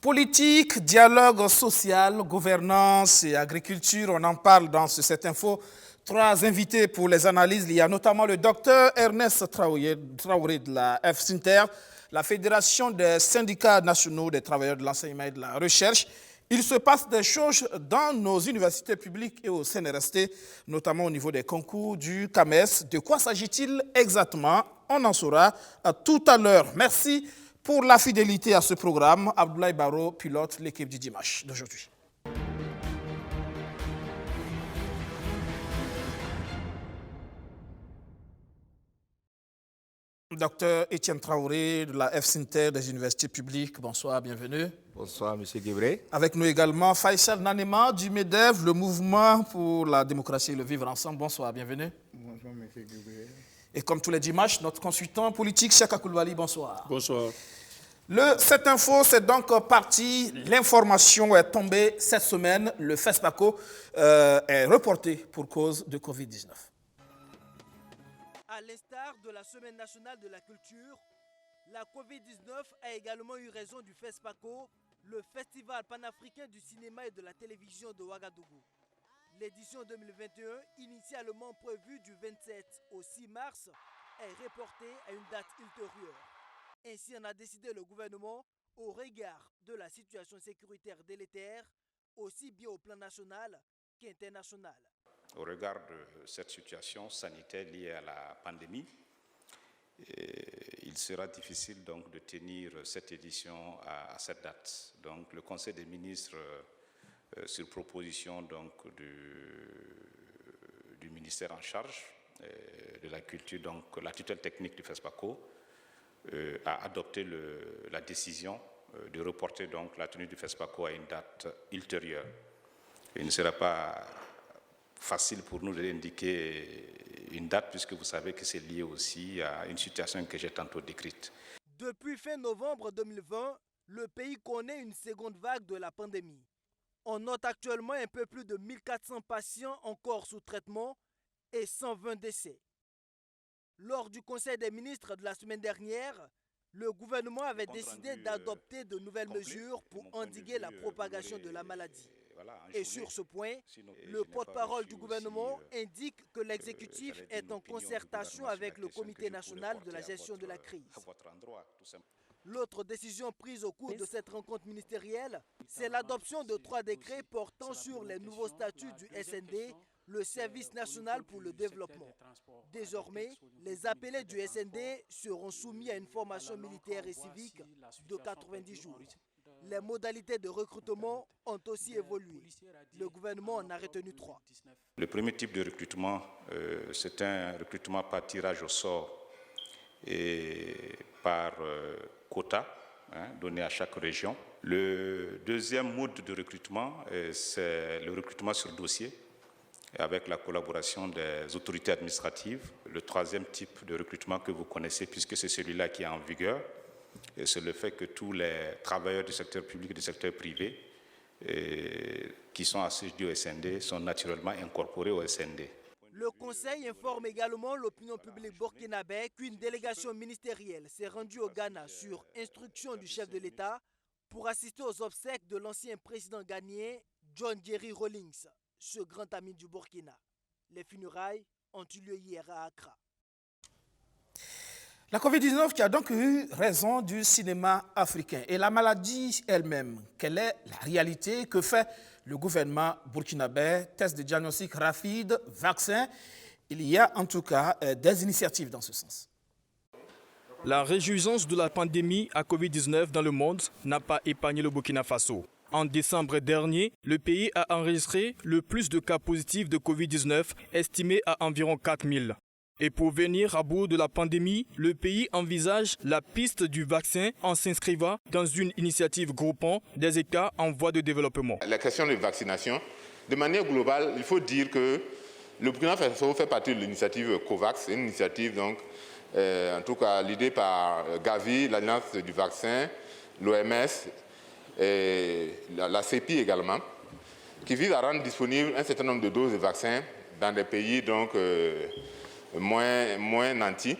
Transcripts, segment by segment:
Politique, dialogue social, gouvernance et agriculture, on en parle dans ce 7info. Trois invités pour les analyses. Il y a notamment le docteur Ernest Traoré de la FSINTER, la Fédération des syndicats nationaux des travailleurs de l'enseignement et de la recherche. Il se passe des choses dans nos universités publiques et au CNRST, notamment au niveau des concours du CAMES. De quoi s'agit-il exactement? On en saura tout à l'heure. Merci pour la fidélité à ce programme. Abdoulaye Baro pilote l'équipe du dimanche d'aujourd'hui. Docteur Étienne Traoré de la FSINTER des universités publiques, bonsoir, bienvenue. Bonsoir, M. Guébré. Avec nous également Faisal Nanema du MEDEF, le mouvement pour la démocratie et le vivre ensemble. Bonsoir, bienvenue. Bonsoir, M. Guébré. Et comme tous les dimanches, notre consultant politique, Chaka Koulibaly, bonsoir. Bonsoir. Le 7info, c'est donc parti. L'information est tombée cette semaine. Le FESPACO est reporté pour cause de Covid-19. À l'instar de la Semaine nationale de la culture, la Covid-19 a également eu raison du FESPACO, le Festival panafricain du cinéma et de la télévision de Ouagadougou. L'édition 2021, initialement prévue du 27 au 6 mars, est reportée à une date ultérieure. Ainsi en a décidé le gouvernement au regard de la situation sécuritaire délétère, aussi bien au plan national qu'international. Au regard de cette situation sanitaire liée à la pandémie, il sera difficile donc de tenir cette édition à cette date. Donc le Conseil des ministres, sur proposition donc du ministère en charge de la culture, donc la tutelle technique du FESPACO, a adopté la décision de reporter donc la tenue du FESPACO à une date ultérieure. Il ne sera pas facile pour nous d'indiquer une date, puisque vous savez que c'est lié aussi à une situation que j'ai tantôt décrite. Depuis fin novembre 2020, le pays connaît une seconde vague de la pandémie. On note actuellement un peu plus de 1400 patients encore sous traitement et 120 décès. Lors du Conseil des ministres de la semaine dernière, le gouvernement avait décidé d'adopter de nouvelles mesures pour endiguer la propagation de la maladie. Et sur ce point, le porte-parole du gouvernement indique que l'exécutif est en concertation avec le Comité national de la gestion de la crise. L'autre décision prise au cours de cette rencontre ministérielle, c'est l'adoption de 3 décrets portant sur les nouveaux statuts du SND, le Service national pour le développement. Désormais, les appelés du SND seront soumis à une formation militaire et civique de 90 jours. Les modalités de recrutement ont aussi évolué. Le gouvernement en a retenu 3. Le premier type de recrutement, c'est un recrutement par tirage au sort et par quota donné à chaque région. Le deuxième mode de recrutement, c'est le recrutement sur dossier, avec la collaboration des autorités administratives. Le troisième type de recrutement que vous connaissez, puisque c'est celui-là qui est en vigueur, et c'est le fait que tous les travailleurs du secteur public et du secteur privé qui sont assujettis au SND sont naturellement incorporés au SND. Le Conseil informe également l'opinion publique burkinabé qu'une délégation ministérielle s'est rendue au Ghana sur instruction du chef de l'État pour assister aux obsèques de l'ancien président ghanéen John Jerry Rawlings, ce grand ami du Burkina. Les funérailles ont eu lieu hier à Accra. La Covid-19 qui a donc eu raison du cinéma africain. Et la maladie elle-même, quelle est la réalité? Que fait le gouvernement burkinabé? Test de diagnostic rapide, vaccin. Il y a en tout cas des initiatives dans ce sens. La réjouissance de la pandémie à Covid-19 dans le monde n'a pas épargné le Burkina Faso. En décembre dernier, le pays a enregistré le plus de cas positifs de Covid-19, estimé à environ 4000. Et pour venir à bout de la pandémie, le pays envisage la piste du vaccin en s'inscrivant dans une initiative groupant des États en voie de développement. La question de vaccination, de manière globale, il faut dire que le Burkina Faso fait partie de l'initiative COVAX, une initiative donc, en tout cas l'idée par Gavi, l'Alliance du vaccin, l'OMS, et la CEPI également, qui vise à rendre disponible un certain nombre de doses de vaccins dans des pays donc, moins nantis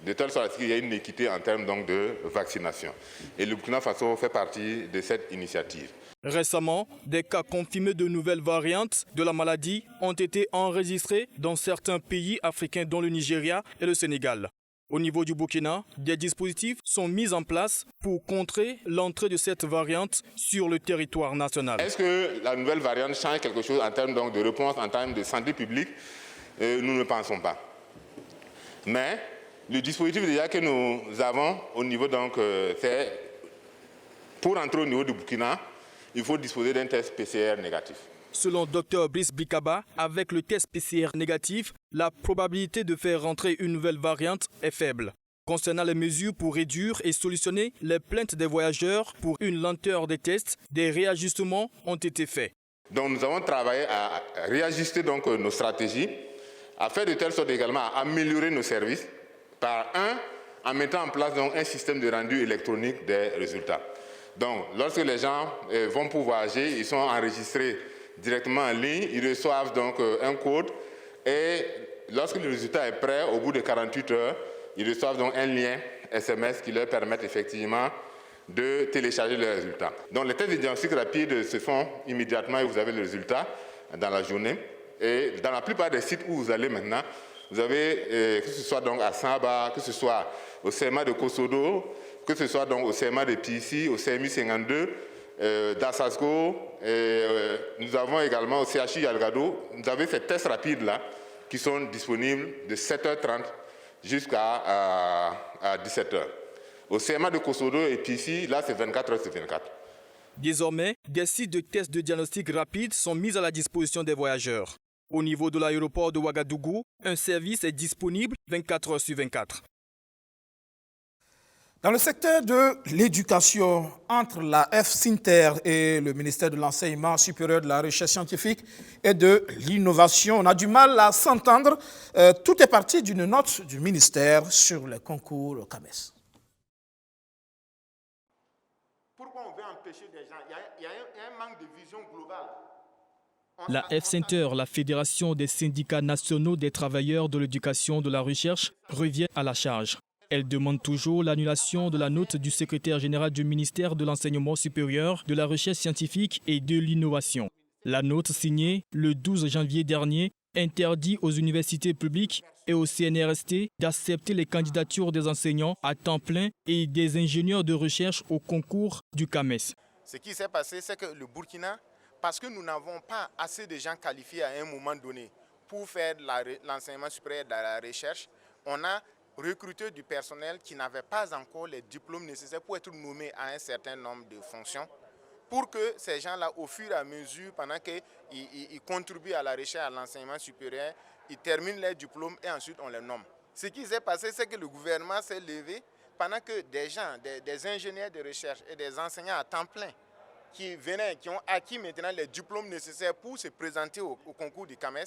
de telle sorte qu'il y ait une équité en termes donc, de vaccination. Et le Burkina Faso fait partie de cette initiative. Récemment, des cas confirmés de nouvelles variantes de la maladie ont été enregistrés dans certains pays africains dont le Nigeria et le Sénégal. Au niveau du Burkina, des dispositifs sont mis en place pour contrer l'entrée de cette variante sur le territoire national. Est-ce que la nouvelle variante change quelque chose en termes donc, de réponse, en termes de santé publique? Nous ne pensons pas. Mais le dispositif déjà que nous avons au niveau, donc, c'est pour entrer au niveau du Burkina, il faut disposer d'un test PCR négatif. Selon Dr Brice Bikaba, avec le test PCR négatif, la probabilité de faire rentrer une nouvelle variante est faible. Concernant les mesures pour réduire et solutionner les plaintes des voyageurs pour une lenteur des tests, des réajustements ont été faits. Donc nous avons travaillé à réajuster donc, nos stratégies, à faire de telle sorte également à améliorer nos services, en mettant en place donc, un système de rendu électronique des résultats. Donc lorsque les gens vont pour voyager, ils sont enregistrés directement en ligne, ils reçoivent donc un code et lorsque le résultat est prêt, au bout de 48 heures, ils reçoivent donc un lien SMS qui leur permet effectivement de télécharger les résultats. Donc les tests de diagnostic rapide se font immédiatement et vous avez le résultat dans la journée. Et dans la plupart des sites où vous allez maintenant, vous avez, que ce soit donc à Samba, que ce soit au CMA de Kosodo, que ce soit donc au CMA de Pissi, au CMI 52, d'Assasgo, nous avons également au CHI Algado, vous avez ces tests rapides-là qui sont disponibles de 7h30 jusqu'à 17h. Au CMA de Kosodo et Pissi, là c'est 24h sur 24. Désormais, des sites de tests de diagnostic rapide sont mis à la disposition des voyageurs. Au niveau de l'aéroport de Ouagadougou, un service est disponible 24 heures sur 24. Dans le secteur de l'éducation, entre la FSINTER et le ministère de l'Enseignement supérieur, de la Recherche scientifique et de l'Innovation, on a du mal à s'entendre. Tout est parti d'une note du ministère sur les concours au CAMES. Pourquoi on veut empêcher des gens? Il y a un manque de vision globale. La FSINTER, la Fédération des syndicats nationaux des travailleurs de l'éducation de la recherche, revient à la charge. Elle demande toujours l'annulation de la note du secrétaire général du ministère de l'Enseignement supérieur, de la Recherche scientifique et de l'Innovation. La note signée le 12 janvier dernier interdit aux universités publiques et au CNRST d'accepter les candidatures des enseignants à temps plein et des ingénieurs de recherche au concours du CAMES. Ce qui s'est passé, c'est que le Burkina, parce que nous n'avons pas assez de gens qualifiés à un moment donné pour faire l'enseignement supérieur de la recherche, on a recruter du personnel qui n'avait pas encore les diplômes nécessaires pour être nommé à un certain nombre de fonctions, pour que ces gens-là, au fur et à mesure, pendant qu'ils contribuent à la recherche, à l'enseignement supérieur, ils terminent leurs diplômes et ensuite on les nomme. Ce qui s'est passé, c'est que le gouvernement s'est levé pendant que des gens, des ingénieurs de recherche et des enseignants à temps plein qui ont acquis maintenant les diplômes nécessaires pour se présenter au concours du CAMES,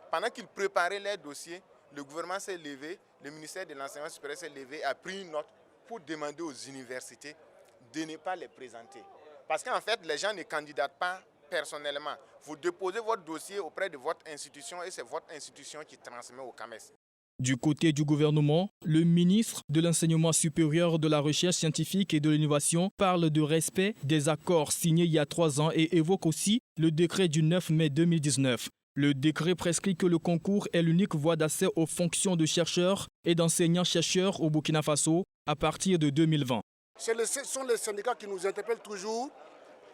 pendant qu'ils préparaient leurs dossiers, le gouvernement s'est levé, le ministère de l'Enseignement supérieur s'est levé, a pris une note pour demander aux universités de ne pas les présenter. Parce qu'en fait, les gens ne candidatent pas personnellement. Vous déposez votre dossier auprès de votre institution et c'est votre institution qui transmet au CAMES. Du côté du gouvernement, le ministre de l'Enseignement supérieur, de la Recherche scientifique et de l'Innovation parle de respect des accords signés il y a 3 ans et évoque aussi le décret du 9 mai 2019. Le décret prescrit que le concours est l'unique voie d'accès aux fonctions de chercheurs et d'enseignants-chercheurs au Burkina Faso à partir de 2020. Ce sont les syndicats qui nous interpellent toujours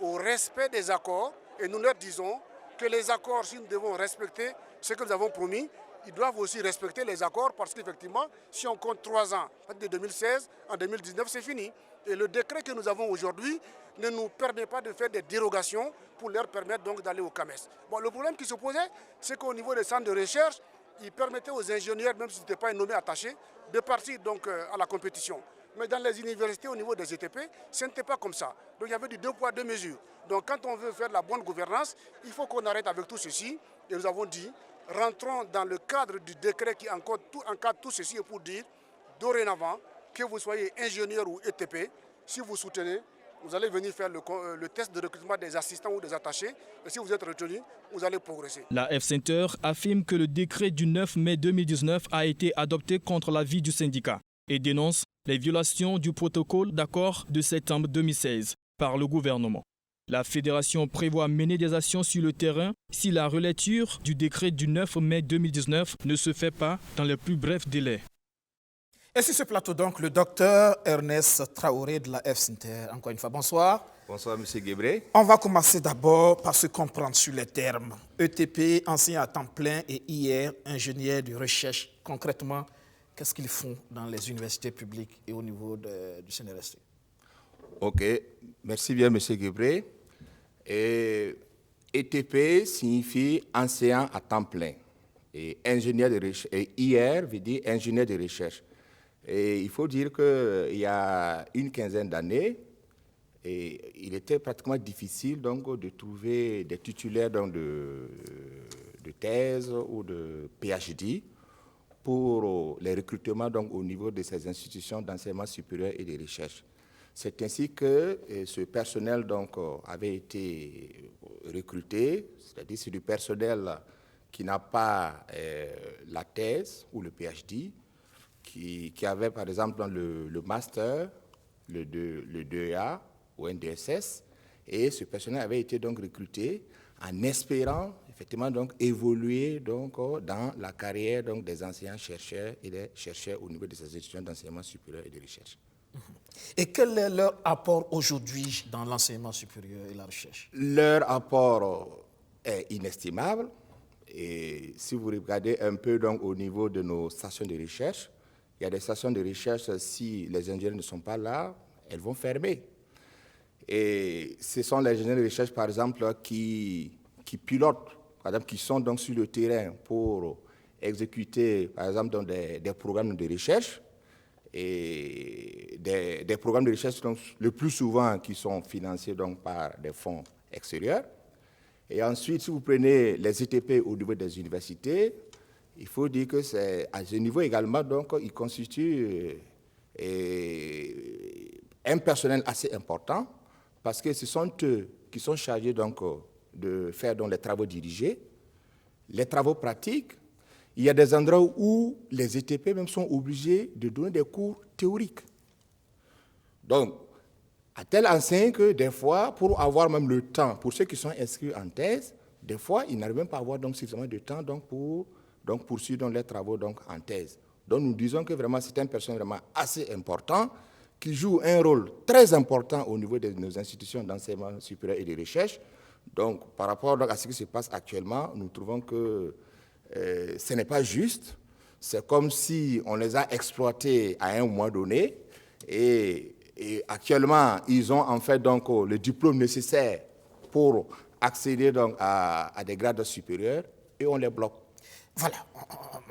au respect des accords et nous leur disons que les accords, si nous devons respecter ce que nous avons promis, ils doivent aussi respecter les accords parce qu'effectivement, si on compte 3 ans, de 2016 en 2019, c'est fini. Et le décret que nous avons aujourd'hui ne nous permet pas de faire des dérogations pour leur permettre donc d'aller au CAMES. Bon, le problème qui se posait, c'est qu'au niveau des centres de recherche, ils permettaient aux ingénieurs, même s'ils n'étaient pas nommés attachés, de partir donc à la compétition. Mais dans les universités, au niveau des ETP, ce n'était pas comme ça. Donc il y avait du 2 poids 2 mesures. Donc quand on veut faire de la bonne gouvernance, il faut qu'on arrête avec tout ceci. Et nous avons dit, rentrons dans le cadre du décret qui encadre tout ceci et pour dire, dorénavant, que vous soyez ingénieur ou ETP, si vous soutenez, vous allez venir faire le test de recrutement des assistants ou des attachés. Et si vous êtes retenu, vous allez progresser. La FSINTER affirme que le décret du 9 mai 2019 a été adopté contre l'avis du syndicat. et dénonce les violations du protocole d'accord de septembre 2016 par le gouvernement. La fédération prévoit mener des actions sur le terrain si la relecture du décret du 9 mai 2019 ne se fait pas dans les plus brefs délais. Et sur ce plateau, donc, le docteur Ernest Traoré de la FSINTER. Encore une fois, bonsoir. Bonsoir, M. Guébré. On va commencer d'abord par se comprendre sur les termes. ETP, enseignant à temps plein, et IR, ingénieur de recherche. Concrètement, qu'est-ce qu'ils font dans les universités publiques et au niveau du CNRST? Ok, merci bien, M. Guébré. ETP signifie enseignant à temps plein. Et ingénieur de recherche, et IR veut dire ingénieur de recherche. Et il faut dire qu'il y a une quinzaine d'années, il était pratiquement difficile donc, de trouver des titulaires donc, de thèse ou de PhD pour les recrutements donc, au niveau de ces institutions d'enseignement supérieur et de recherche. C'est ainsi que ce personnel donc, avait été recruté, c'est-à-dire c'est du personnel qui n'a pas la thèse ou le PhD, qui avait par exemple dans le master, le 2A ou NDSS, et ce personnel avait été donc recruté en espérant effectivement donc évoluer donc dans la carrière donc des enseignants chercheurs et des chercheurs au niveau de ces institutions d'enseignement supérieur et de recherche. Et quel est leur apport aujourd'hui dans l'enseignement supérieur et la recherche? Leur apport est inestimable. Et si vous regardez un peu donc, au niveau de nos stations de recherche, il y a des stations de recherche, si les ingénieurs ne sont pas là, elles vont fermer. Et ce sont les ingénieurs de recherche, par exemple, qui pilotent, par exemple, qui sont donc sur le terrain pour exécuter, par exemple, dans des programmes de recherche, et des programmes de recherche donc, le plus souvent qui sont financés donc, par des fonds extérieurs. Et ensuite, si vous prenez les ETP au niveau des universités, il faut dire que c'est à ce niveau également, donc, ils constituent un personnel assez important parce que ce sont eux qui sont chargés donc, de faire donc, les travaux dirigés, les travaux pratiques. Il y a des endroits où les ETP même sont obligés de donner des cours théoriques. Donc, à tel enseigne que des fois, pour avoir même le temps, pour ceux qui sont inscrits en thèse, des fois, ils n'arrivent même pas à avoir donc, suffisamment de temps donc, pour poursuivre donc, les travaux donc, en thèse. Donc, nous disons que vraiment, c'est un personnel vraiment assez important qui joue un rôle très important au niveau de nos institutions d'enseignement supérieur et de recherche. Donc, par rapport donc, à ce qui se passe actuellement, nous trouvons que ce n'est pas juste. C'est comme si on les a exploités à un moment donné et actuellement, ils ont en fait donc, le diplôme nécessaire pour accéder donc, à des grades supérieurs et on les bloque. Voilà,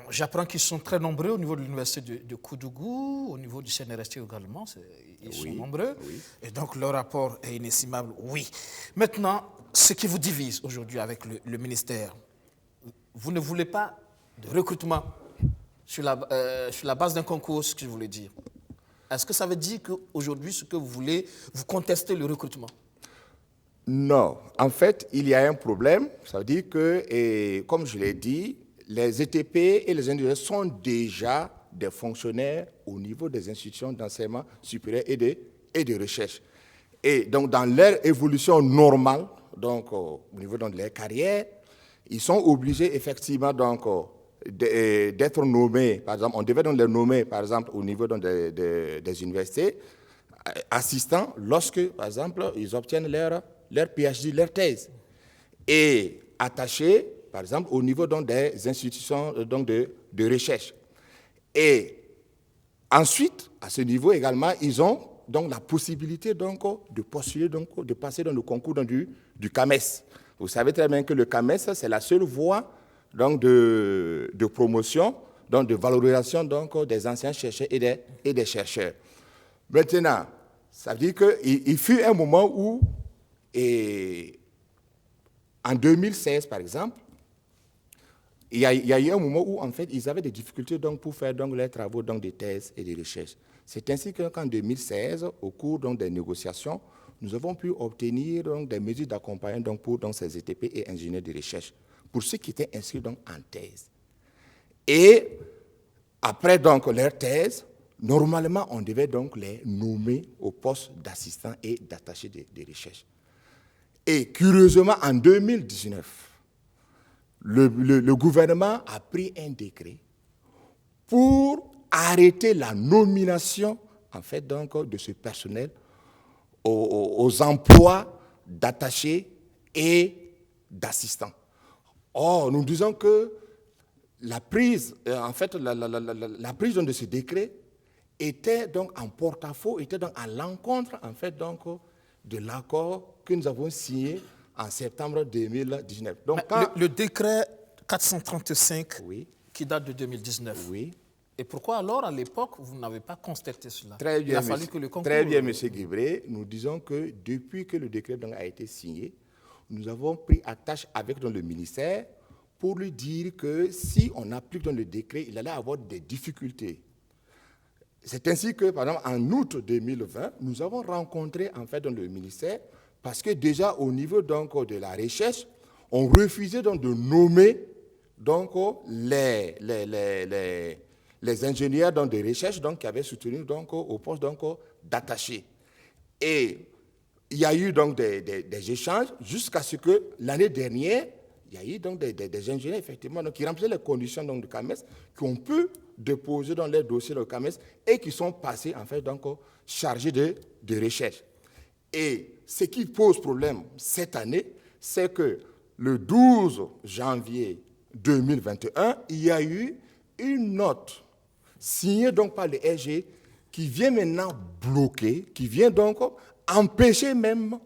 j'apprends qu'ils sont très nombreux au niveau de l'université de Koudougou, au niveau du CNRST également, ils sont nombreux, oui. Et donc leur rapport est inestimable, oui. Maintenant, ce qui vous divise aujourd'hui avec le ministère, vous ne voulez pas de recrutement sur la base d'un concours, ce que je voulais dire. Est-ce que ça veut dire qu'aujourd'hui, ce que vous voulez, vous contestez le recrutement? Non. En fait, il y a un problème. Ça veut dire que, comme je l'ai dit, les ETP et les ingénieurs sont déjà des fonctionnaires au niveau des institutions d'enseignement supérieur et de recherche. Et donc, dans leur évolution normale, donc, au niveau de leur carrière, ils sont obligés effectivement donc, d'être nommés. Par exemple, on devait donc les nommer, par exemple, au niveau donc, des universités, assistants, lorsque, par exemple, ils obtiennent leur PhD, leur thèse. Et attachés, par exemple, au niveau donc, des institutions donc, de recherche. Et ensuite, à ce niveau également, ils ont donc la possibilité donc, de postuler, donc, de passer dans le concours donc, du CAMES. Vous savez très bien que le CAMES, c'est la seule voie donc, de promotion, donc, de valorisation donc, des anciens chercheurs et des chercheurs. Maintenant, ça veut dire qu'il fut un moment où, en 2016 par exemple, il y a eu un moment où, en fait, ils avaient des difficultés donc, pour faire donc, leurs travaux donc, de thèse et de recherche. C'est ainsi qu'en 2016, au cours donc, des négociations, nous avons pu obtenir donc, des mesures d'accompagnement pour donc, ces ETP et ingénieurs de recherche, pour ceux qui étaient inscrits donc, en thèse. Et après donc, leur thèse, normalement, on devait donc les nommer au poste d'assistant et d'attaché de recherche. Et curieusement, en 2019, le gouvernement a pris un décret pour arrêter la nomination, en fait, donc, de ce personnel aux emplois d'attachés et d'assistants. Or, nous disons que la prise, en fait, la prise de ce décret était donc en porte-à-faux, était donc à l'encontre, en fait, donc, de l'accord que nous avons signé en septembre 2019. Donc, le décret 435 oui, qui date de 2019. oui. Et pourquoi alors, à l'époque, vous n'avez pas constaté cela? Très bien, Il a fallu que le concours... Très bien, M. Guébré. Nous disons que depuis que le décret donc, a été signé, nous avons pris attache avec donc, le ministère pour lui dire que si on applique dans le décret, il allait avoir des difficultés. C'est ainsi que, par exemple, en août 2020, nous avons rencontré en fait dans le ministère, parce que déjà au niveau donc, de la recherche, on refusait donc de nommer donc, les ingénieurs donc, de recherche donc, qui avaient soutenu donc, au poste d'attaché. Et il y a eu donc des échanges jusqu'à ce que l'année dernière, il y a eu donc des ingénieurs effectivement donc, qui remplissaient les conditions donc, du CAMES, qui ont pu déposer dans les dossiers du CAMES et qui sont passés en fait donc chargés de recherche. Et ce qui pose problème cette année, c'est que le 12 janvier 2021, il y a eu une note signée donc par le RG qui vient maintenant bloquer, qui vient donc empêcher même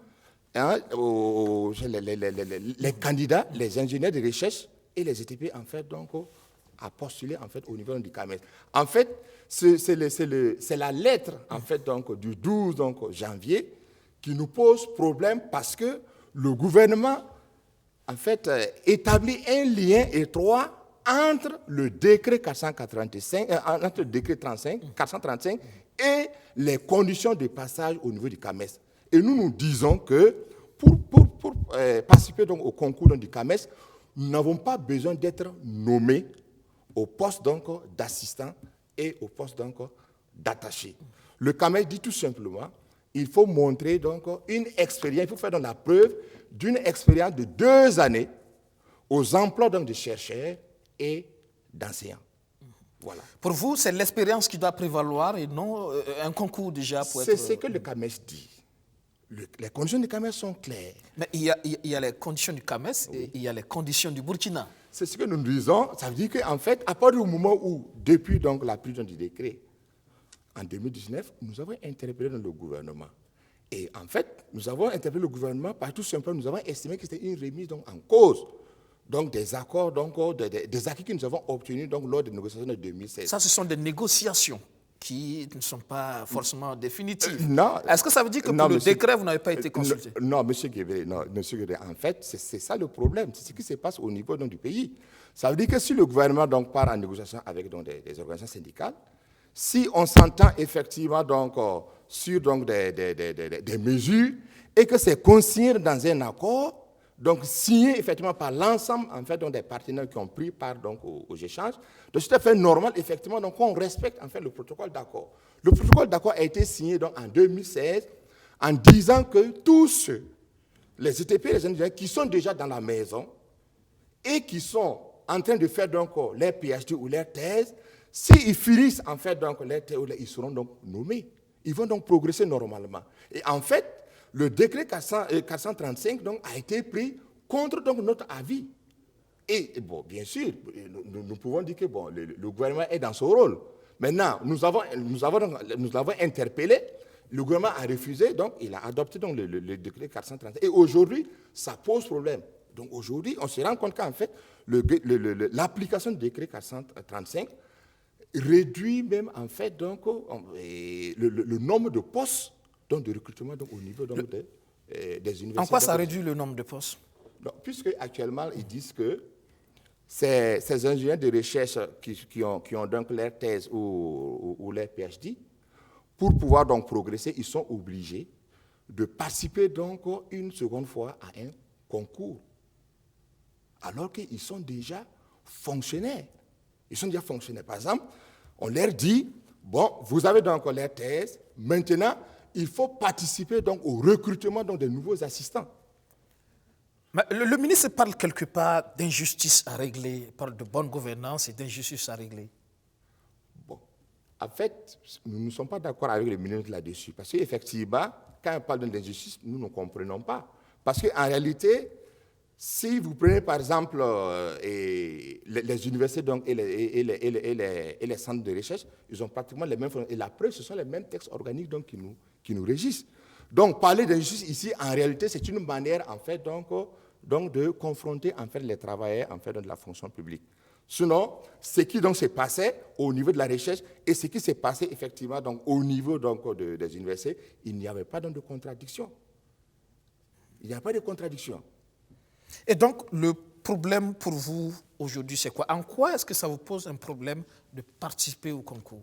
les candidats, les ingénieurs de recherche et les ETP en fait donc à postuler en fait au niveau du CAMES. En fait, c'est la lettre en fait donc du 12 donc, janvier qui nous pose problème parce que le gouvernement en fait établit un lien étroit entre le décret 435, entre le décret 435 et les conditions de passage au niveau du CAMES. Et nous disons que pour participer donc au concours donc, du CAMES, nous n'avons pas besoin d'être nommés au poste d'assistant et au poste d'attaché. Le CAMES dit tout simplement, il faut montrer donc une expérience, il faut faire donc la preuve d'une expérience de 2 années aux emplois donc, de chercheurs et d'enseignants. Voilà. Pour vous, c'est l'expérience qui doit prévaloir et non un concours déjà pour être... C'est ce que le CAMES dit. Les conditions du CAMES sont claires. Mais il y a les conditions du CAMES et il y a les conditions du Burkina. C'est ce que nous disons. Ça veut dire qu'en fait, à partir du moment où, depuis donc, la prise du décret, en 2019, nous avons interpellé dans le gouvernement. Et en fait, nous avons interpellé le gouvernement parce que tout simplement, nous avons estimé que c'était une remise donc, en cause donc, des accords, donc, des acquis que nous avons obtenus donc, lors des négociations de 2016. Ça, ce sont des négociations qui ne sont pas forcément définitives. Non. Est-ce que ça veut dire que pour le décret, vous n'avez pas été consulté? Non, M. Guébré, non, monsieur Guébré, en fait, c'est ça le problème. C'est ce qui se passe au niveau donc, du pays. Ça veut dire que si le gouvernement donc, part en négociation avec donc, des organisations syndicales, si on s'entend effectivement donc, sur donc, des mesures et que c'est consigné dans un accord, donc signé effectivement par l'ensemble en fait, donc, des partenaires qui ont pris part donc, aux échanges, donc c'est tout à fait normal effectivement donc, on respecte en fait, le protocole d'accord. Le protocole d'accord a été signé donc, en 2016 en disant que tous ceux, les ETP, les ingénieurs qui sont déjà dans la maison et qui sont en train de faire donc, leur PhD ou leur thèse, s'ils finissent en fait donc, leur thèse, ils seront donc nommés. Ils vont donc progresser normalement. Et en fait, le décret 435 donc, a été pris contre donc, notre avis. Et bon, bien sûr, nous pouvons dire que bon, le gouvernement est dans son rôle. Maintenant, nous l'avons interpellé, le gouvernement a refusé, donc il a adopté donc, le décret 435. Et aujourd'hui, ça pose problème. Donc aujourd'hui, on se rend compte qu'en fait, l'application du décret 435 réduit même en fait donc, le nombre de postes donc, de recrutement donc, au niveau donc, des universités. En quoi ça réduit le nombre de postes? Puisque actuellement, ils disent que ces ingénieurs de recherche qui ont donc leur thèse ou leur PhD, pour pouvoir donc progresser, ils sont obligés de participer donc une seconde fois à un concours. Alors qu'ils sont déjà fonctionnaires. Ils sont déjà fonctionnaires. Par exemple, on leur dit, Bon, vous avez donc les thèses. Maintenant, il faut participer donc au recrutement donc, des nouveaux assistants. Mais le ministre parle quelque part d'injustice à régler, il parle de bonne gouvernance et d'injustice à régler. Bon, en fait, nous ne sommes pas d'accord avec le ministre là-dessus. Parce qu'effectivement, quand on parle d'injustice, nous ne comprenons pas. Parce qu'en réalité, si vous prenez par exemple les universités donc, et les centres de recherche, ils ont pratiquement les mêmes fonctions. Et la preuve, ce sont les mêmes textes organiques donc, qui nous régissent. Donc, parler d'injustice ici, en réalité, c'est une manière en fait, donc, de confronter en fait, les travailleurs en fait, de la fonction publique. Sinon, ce qui donc s'est passé au niveau de la recherche et ce qui s'est passé effectivement donc, au niveau donc, des universités, il n'y avait pas donc, de contradiction. Il n'y a pas de contradiction. Et donc, le problème pour vous aujourd'hui, c'est quoi? En quoi est-ce que ça vous pose un problème de participer au concours?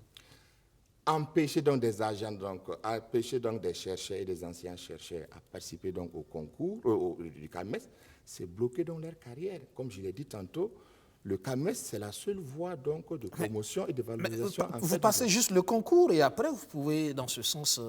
Empêcher donc des agents, donc, empêcher donc des chercheurs et des anciens chercheurs à participer donc au concours du CAMES, c'est bloquer donc leur carrière. Comme je l'ai dit tantôt, le CAMES, c'est la seule voie donc, de promotion et de valorisation. Vous passez juste le concours et après, vous pouvez, dans ce sens,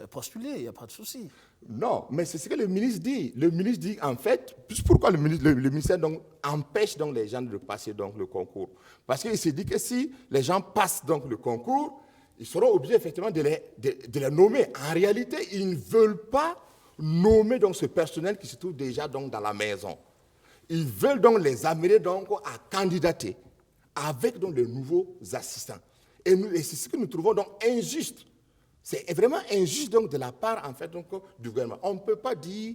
postuler, il n'y a pas de souci. Non, mais c'est ce que le ministre dit. Le ministre dit, en fait, pourquoi le ministère donc, empêche donc, les gens de passer donc, le concours? Parce qu'il se dit que si les gens passent donc, le concours, ils seront obligés effectivement de les nommer. En réalité, ils ne veulent pas nommer donc, ce personnel qui se trouve déjà donc, dans la maison. Ils veulent donc les amener donc, à candidater avec donc, les nouveaux assistants. Et c'est ce que nous trouvons donc injuste. C'est vraiment injuste donc, de la part en fait, donc, du gouvernement. On ne peut pas dire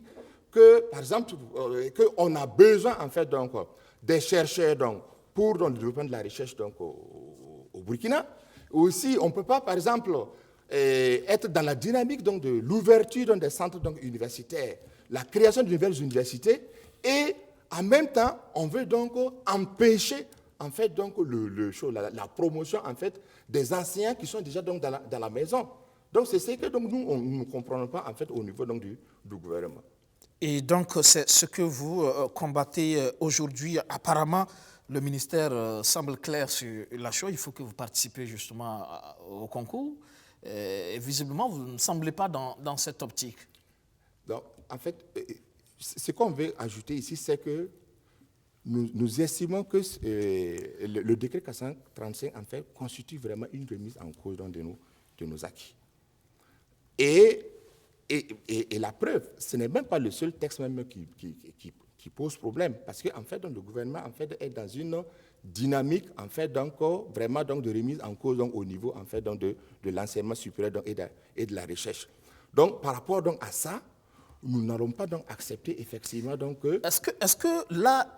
que, par exemple, qu'on a besoin en fait, donc, des chercheurs donc, pour donc, le développement de la recherche donc, au Burkina. Aussi, on ne peut pas, par exemple, être dans la dynamique donc, de l'ouverture des centres donc, universitaires, la création de nouvelles universités, et en même temps, on veut donc empêcher en fait, donc, la promotion en fait, des enseignants qui sont déjà donc, dans la maison. Donc, c'est ce que donc, nous, on ne comprenons pas en fait, au niveau donc, du gouvernement. Et donc, c'est ce que vous combattez aujourd'hui. Apparemment, le ministère semble clair sur la chose. Il faut que vous participez justement au concours. Et visiblement, vous ne semblez pas dans cette optique. Donc, en fait, ce qu'on veut ajouter ici, c'est que nous estimons que le décret 435, en fait, constitue vraiment une remise en cause de nos acquis. Et la preuve, ce n'est même pas le seul texte même qui pose problème, parce qu'en fait, donc, le gouvernement en fait, est dans une dynamique en fait, donc, vraiment donc, de remise en cause donc, au niveau en fait, donc, de l'enseignement supérieur donc, et de la recherche. Donc, par rapport donc, à ça, nous n'allons pas donc, accepter effectivement donc, que... Est-ce que là,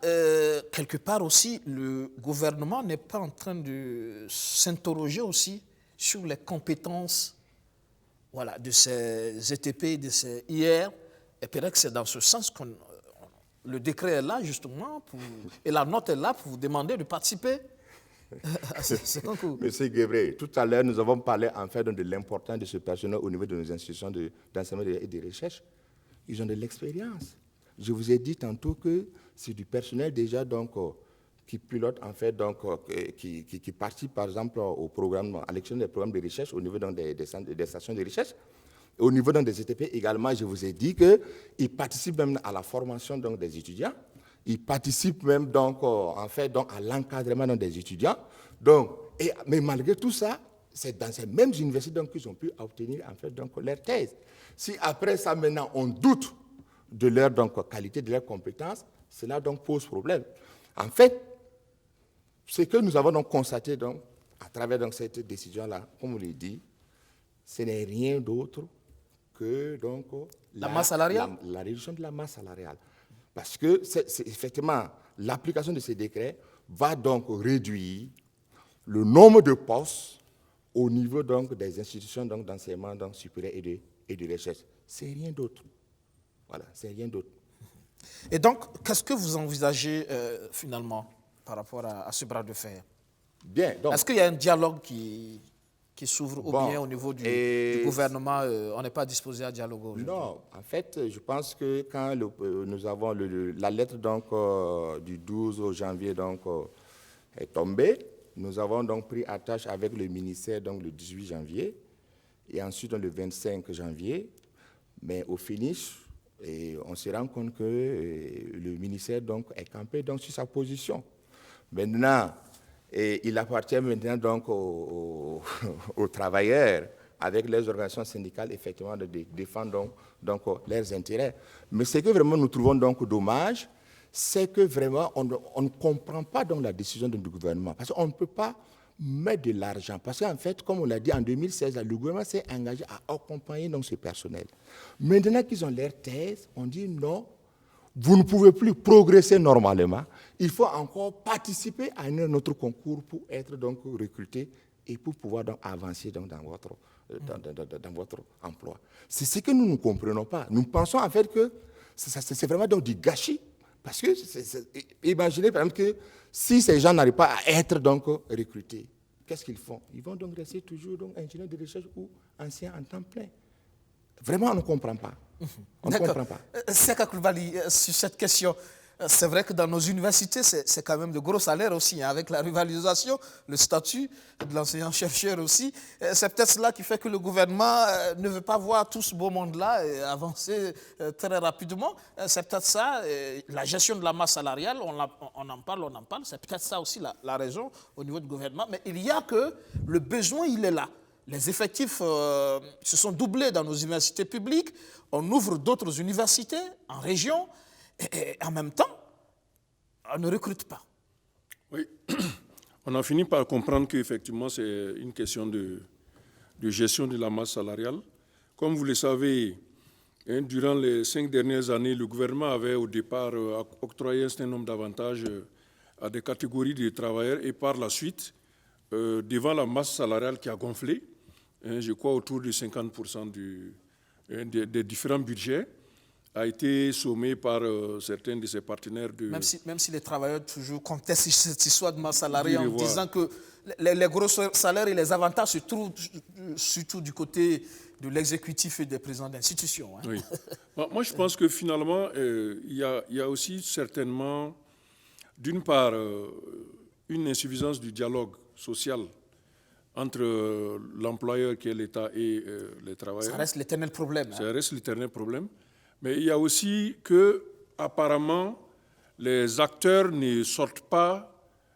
quelque part aussi, le gouvernement n'est pas en train de s'interroger aussi sur les compétences voilà, de ces ETP, de ces IR, et peut-être que c'est dans ce sens que le décret est là, justement, et la note est là pour vous demander de participer à ce concours. Monsieur Guébré, tout à l'heure, nous avons parlé en fait de l'importance de ce personnel au niveau de nos institutions d'enseignement et de recherche. Ils ont de l'expérience. Je vous ai dit tantôt que c'est du personnel déjà donc, qui pilote, en fait, donc, qui participe, par exemple, au programme, à l'élection des programmes de recherche au niveau donc, des stations de recherche. Au niveau donc, des ETP également, je vous ai dit qu'ils participent même à la formation donc, des étudiants. Ils participent même donc, en fait, donc, à l'encadrement donc, des étudiants. Donc, mais malgré tout ça, c'est dans ces mêmes universités qu'ils ont pu obtenir en fait, donc, leur thèse. Si après ça, maintenant, on doute de leur donc, qualité, de leurs compétences, cela donc, pose problème. En fait, ce que nous avons donc constaté donc, à travers donc, cette décision-là, comme on l'a dit, ce n'est rien d'autre que donc, la masse salariale, la réduction de la masse salariale. Parce que effectivement, l'application de ces décrets va donc réduire le nombre de postes au niveau donc, des institutions donc, d'enseignement donc, supérieur et de recherche. C'est rien d'autre. Voilà, c'est rien d'autre. Et donc, qu'est-ce que vous envisagez finalement par rapport à ce bras de fer? Bien. Est-ce qu'il y a un dialogue qui s'ouvre ou bien au niveau du gouvernement, on n'est pas disposé à dialoguer aujourd'hui? Non, en fait, je pense que quand nous avons la lettre donc, du 12 janvier donc, est tombée, nous avons donc pris attache avec le ministère donc, le 18 janvier et ensuite le 25 janvier. Mais au finish, on se rend compte que le ministère donc, est campé donc, sur sa position. Maintenant, il appartient maintenant donc, aux travailleurs, avec les organisations syndicales, effectivement, de défendre donc, leurs intérêts. Mais ce que vraiment nous trouvons donc dommage, c'est que vraiment on ne comprend pas donc, la décision du gouvernement. Parce qu'on ne peut pas mettre de l'argent. Parce qu'en fait, comme on l'a dit en 2016, le gouvernement s'est engagé à accompagner donc, ce personnel. Maintenant qu'ils ont leur thèse, on dit non, vous ne pouvez plus progresser normalement. Il faut encore participer à un autre concours pour être donc, recruté et pour pouvoir donc, avancer donc, dans votre emploi. C'est ce que nous ne comprenons pas. Nous pensons en fait que c'est vraiment donc, du gâchis. Parce que, imaginez par exemple que si ces gens n'arrivent pas à être donc recrutés, qu'est-ce qu'ils font? Ils vont donc rester toujours donc, ingénieurs de recherche ou anciens en temps plein. Vraiment, on ne comprend pas. On ne comprend pas. Seka Coulibaly, sur cette question, c'est vrai que dans nos universités, c'est quand même de gros salaires aussi, hein, avec la rivalisation, le statut de l'enseignant-chercheur aussi. C'est peut-être cela qui fait que le gouvernement ne veut pas voir tout ce beau monde-là avancer très rapidement. C'est peut-être ça, la gestion de la masse salariale, on en parle, c'est peut-être ça aussi la raison au niveau du gouvernement. Mais il y a que le besoin, il est là. Les effectifs se sont doublés dans nos universités publiques. On ouvre d'autres universités en région. Et en même temps, on ne recrute pas. Oui, on a fini par comprendre qu'effectivement, c'est une question de gestion de la masse salariale. Comme vous le savez, durant les 5 dernières années, le gouvernement avait au départ octroyé un certain nombre d'avantages à des catégories de travailleurs et par la suite, devant la masse salariale qui a gonflé, je crois autour de 50% des différents budgets, a été sommé par certains de ses partenaires de... Même si les travailleurs toujours contestent cette histoire de masse salariale en disant que les gros salaires et les avantages se trouvent surtout du côté de l'exécutif et des présidents d'institutions. Hein. Oui. Moi, je pense que finalement, il y a aussi certainement, d'une part, une insuffisance du dialogue social entre l'employeur qui est l'État et les travailleurs. Ça reste l'éternel problème. Ça reste l'éternel problème. Mais il y a aussi que, apparemment, les acteurs ne sortent pas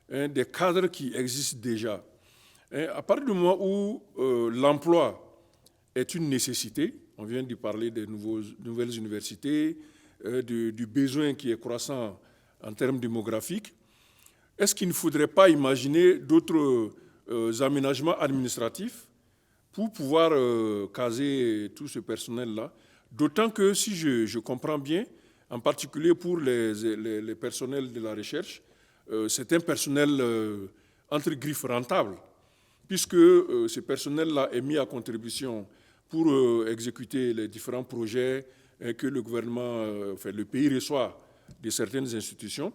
des cadres qui existent déjà. À partir du moment où l'emploi est une nécessité, on vient de parler des nouvelles universités, du besoin qui est croissant en termes démographiques, est-ce qu'il ne faudrait pas imaginer d'autres aménagements administratifs pour pouvoir caser tout ce personnel-là? D'autant que, si je comprends bien, en particulier pour les personnels de la recherche, c'est un personnel entre griffes rentable, puisque ce personnel-là est mis à contribution pour exécuter les différents projets que le gouvernement, le pays reçoit de certaines institutions.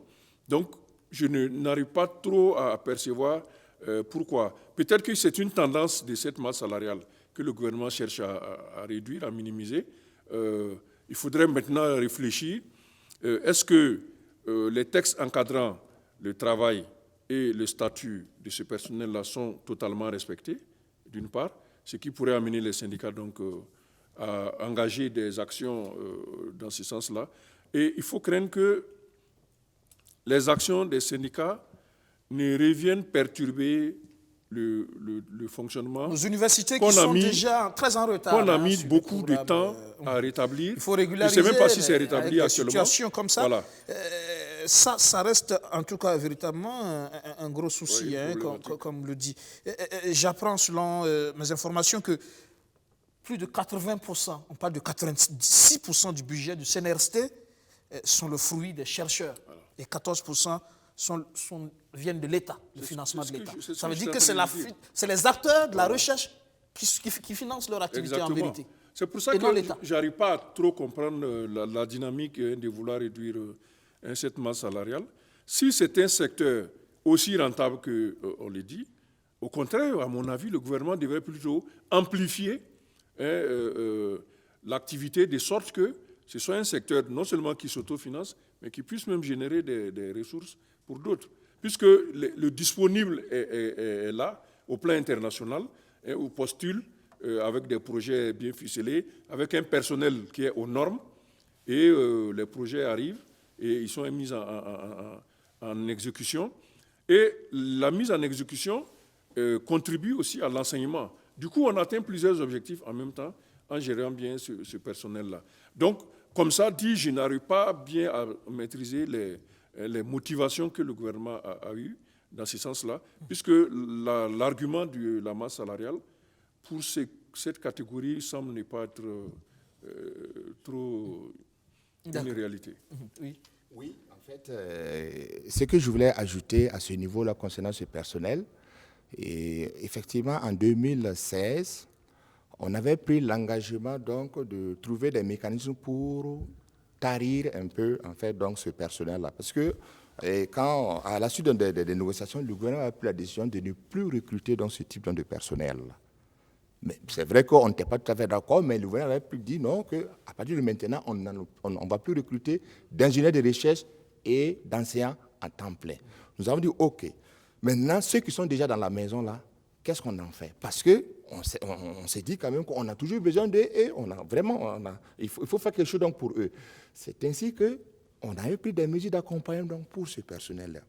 Donc, je n'arrive pas trop à percevoir pourquoi. Peut-être que c'est une tendance de cette masse salariale que le gouvernement cherche à réduire, à minimiser. Il faudrait maintenant réfléchir. Est-ce que les textes encadrant le travail et le statut de ce personnel-là sont totalement respectés, d'une part, ce qui pourrait amener les syndicats donc, à engager des actions dans ce sens-là. Et il faut craindre que les actions des syndicats ne reviennent perturber le fonctionnement. Nos universités qui sont déjà très en retard. On a mis beaucoup de temps à rétablir. Il faut régulariser. Je ne sais même pas si c'est rétabli avec actuellement. Des situations comme ça, voilà. Ça reste en tout cas véritablement un gros souci, comme le dit. J'apprends selon mes informations que plus de 80%, on parle de 86% du budget du CNRST sont le fruit des chercheurs. Voilà. Et 14% viennent de l'État, du financement de l'État. Ça veut dire que c'est les acteurs de la recherche qui financent leur activité. Exactement. En vérité. C'est pour ça que je n'arrive pas à trop comprendre la dynamique de vouloir réduire cette masse salariale. Si c'est un secteur aussi rentable qu'on le dit, au contraire, à mon avis, le gouvernement devrait plutôt amplifier l'activité de sorte que ce soit un secteur non seulement qui s'autofinance, mais qui puisse même générer des ressources pour d'autres. puisque le disponible est là, au plan international, et on postule avec des projets bien ficelés, avec un personnel qui est aux normes, et les projets arrivent et ils sont mis en exécution. Et la mise en exécution contribue aussi à l'enseignement. Du coup, on atteint plusieurs objectifs en même temps en gérant bien ce personnel-là. Donc, comme ça dit, je n'arrive pas bien à maîtriser les motivations que le gouvernement a eues dans ce sens-là, puisque l'argument de la masse salariale, pour cette catégorie, semble ne pas être trop une réalité. Oui, en fait, ce que je voulais ajouter à ce niveau-là concernant ce personnel, et effectivement, en 2016, on avait pris l'engagement donc de trouver des mécanismes pour tarir un peu en fait donc ce personnel-là, parce que quand à la suite des négociations, le gouvernement a pris la décision de ne plus recruter dans ce type de personnel-là. Mais c'est vrai qu'on n'était pas tout à fait d'accord, mais le gouvernement avait dit non, qu'à partir de maintenant, on ne va plus recruter d'ingénieurs de recherche et d'enseignants à temps plein. Nous avons dit OK. Maintenant, ceux qui sont déjà dans la maison là, qu'est-ce qu'on en fait? Parce qu'on s'est dit quand même qu'on a toujours besoin d'eux et il faut faire quelque chose donc pour eux. C'est ainsi qu'on a pris des mesures d'accompagnement donc pour ce personnel-là.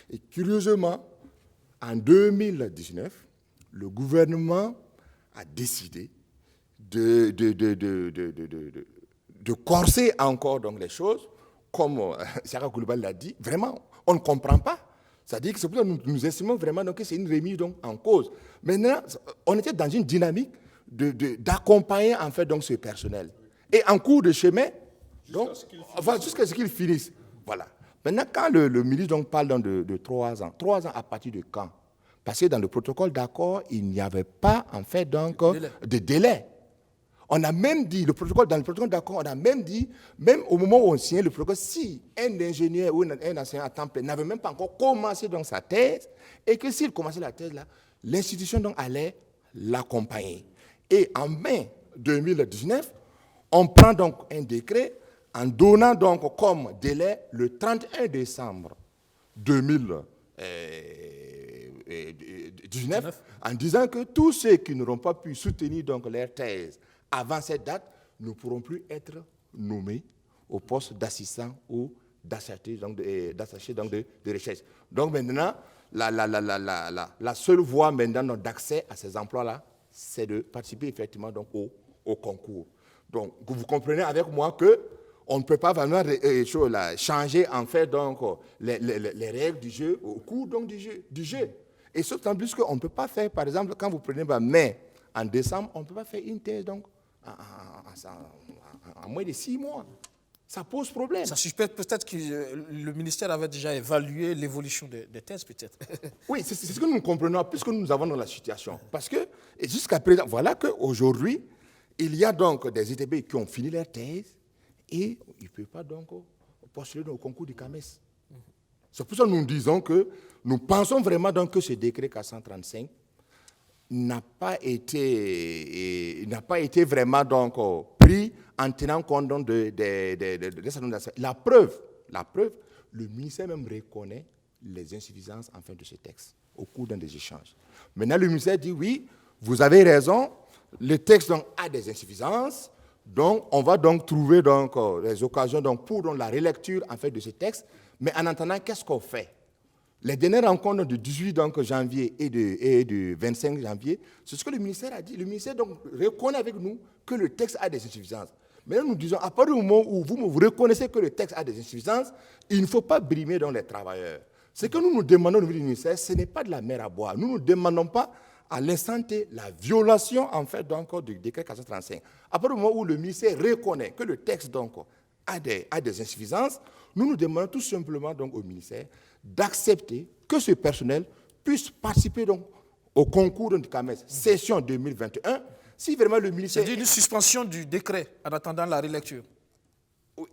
Et curieusement, en 2019, le gouvernement a décidé de corser encore donc les choses, comme Sarah Koulibaly l'a dit. Vraiment, on ne comprend pas. C'est-à-dire que c'est pour ça que nous estimons vraiment donc, que c'est une remise donc, en cause. Maintenant, on était dans une dynamique d'accompagner en fait donc ce personnel. Et en cours de chemin, jusqu'à ce qu'ils finissent. Voilà. Maintenant, quand le ministre donc, parle donc, de 3 ans à partir de quand? Parce que dans le protocole d'accord, il n'y avait pas en fait donc de délai. On a même dit, dans le protocole d'accord, on a même dit, même au moment où on signait le protocole, si un ingénieur ou un enseignant à temps plein n'avait même pas encore commencé donc sa thèse, et que s'il commençait la thèse là, l'institution donc allait l'accompagner. Et en mai 2019, on prend donc un décret en donnant donc comme délai le 31 décembre 2019, en disant que tous ceux qui n'auront pas pu soutenir donc leur thèse avant cette date ne pourront plus être nommés au poste d'assistant ou d'attaché de recherche. Donc maintenant, la seule voie maintenant d'accès à ces emplois-là, c'est de participer effectivement donc au concours. Donc vous comprenez avec moi que on ne peut pas vraiment changer en fait donc les règles du jeu au cours donc du jeu. Et d'autant plus qu'on ne peut pas faire, par exemple, quand vous prenez mai en décembre, on ne peut pas faire une thèse donc en moins de 6 mois. Ça pose problème. Ça suspecte peut-être que le ministère avait déjà évalué l'évolution des thèses, peut-être. Oui, c'est ce que nous comprenons, puisque nous avons dans la situation. Parce que jusqu'à présent, voilà qu'aujourd'hui, il y a donc des ETB qui ont fini leur thèse et ils ne peuvent pas donc postuler au concours du CAMES. C'est pour ça que nous disons que nous pensons vraiment donc que ce décret 435 n'a pas été vraiment donc pris en tenant compte donc de la preuve, le ministère même reconnaît les insuffisances en fait de ce texte au cours d'un des échanges. Maintenant, le ministère dit oui, vous avez raison, le texte donc a des insuffisances, donc on va donc trouver donc les occasions donc pour donc la relecture en fait de ce texte. Mais en attendant, qu'est-ce qu'on fait? Les dernières rencontres du 18 donc, janvier et du 25 janvier, c'est ce que le ministère a dit. Le ministère donc reconnaît avec nous que le texte a des insuffisances. Mais nous disons, à partir du moment où vous reconnaissez que le texte a des insuffisances, il ne faut pas brimer donc les travailleurs. Ce que nous demandons au niveau du ministère, ce n'est pas de la mer à boire. Nous ne demandons pas à l'instant T la violation en fait, donc, du décret 435. À partir du moment où le ministère reconnaît que le texte donc, a des insuffisances, nous demandons tout simplement donc, au ministère d'accepter que ce personnel puisse participer donc, au concours du CAMES, session 2021, si vraiment le ministère... C'est une suspension du décret en attendant la relecture.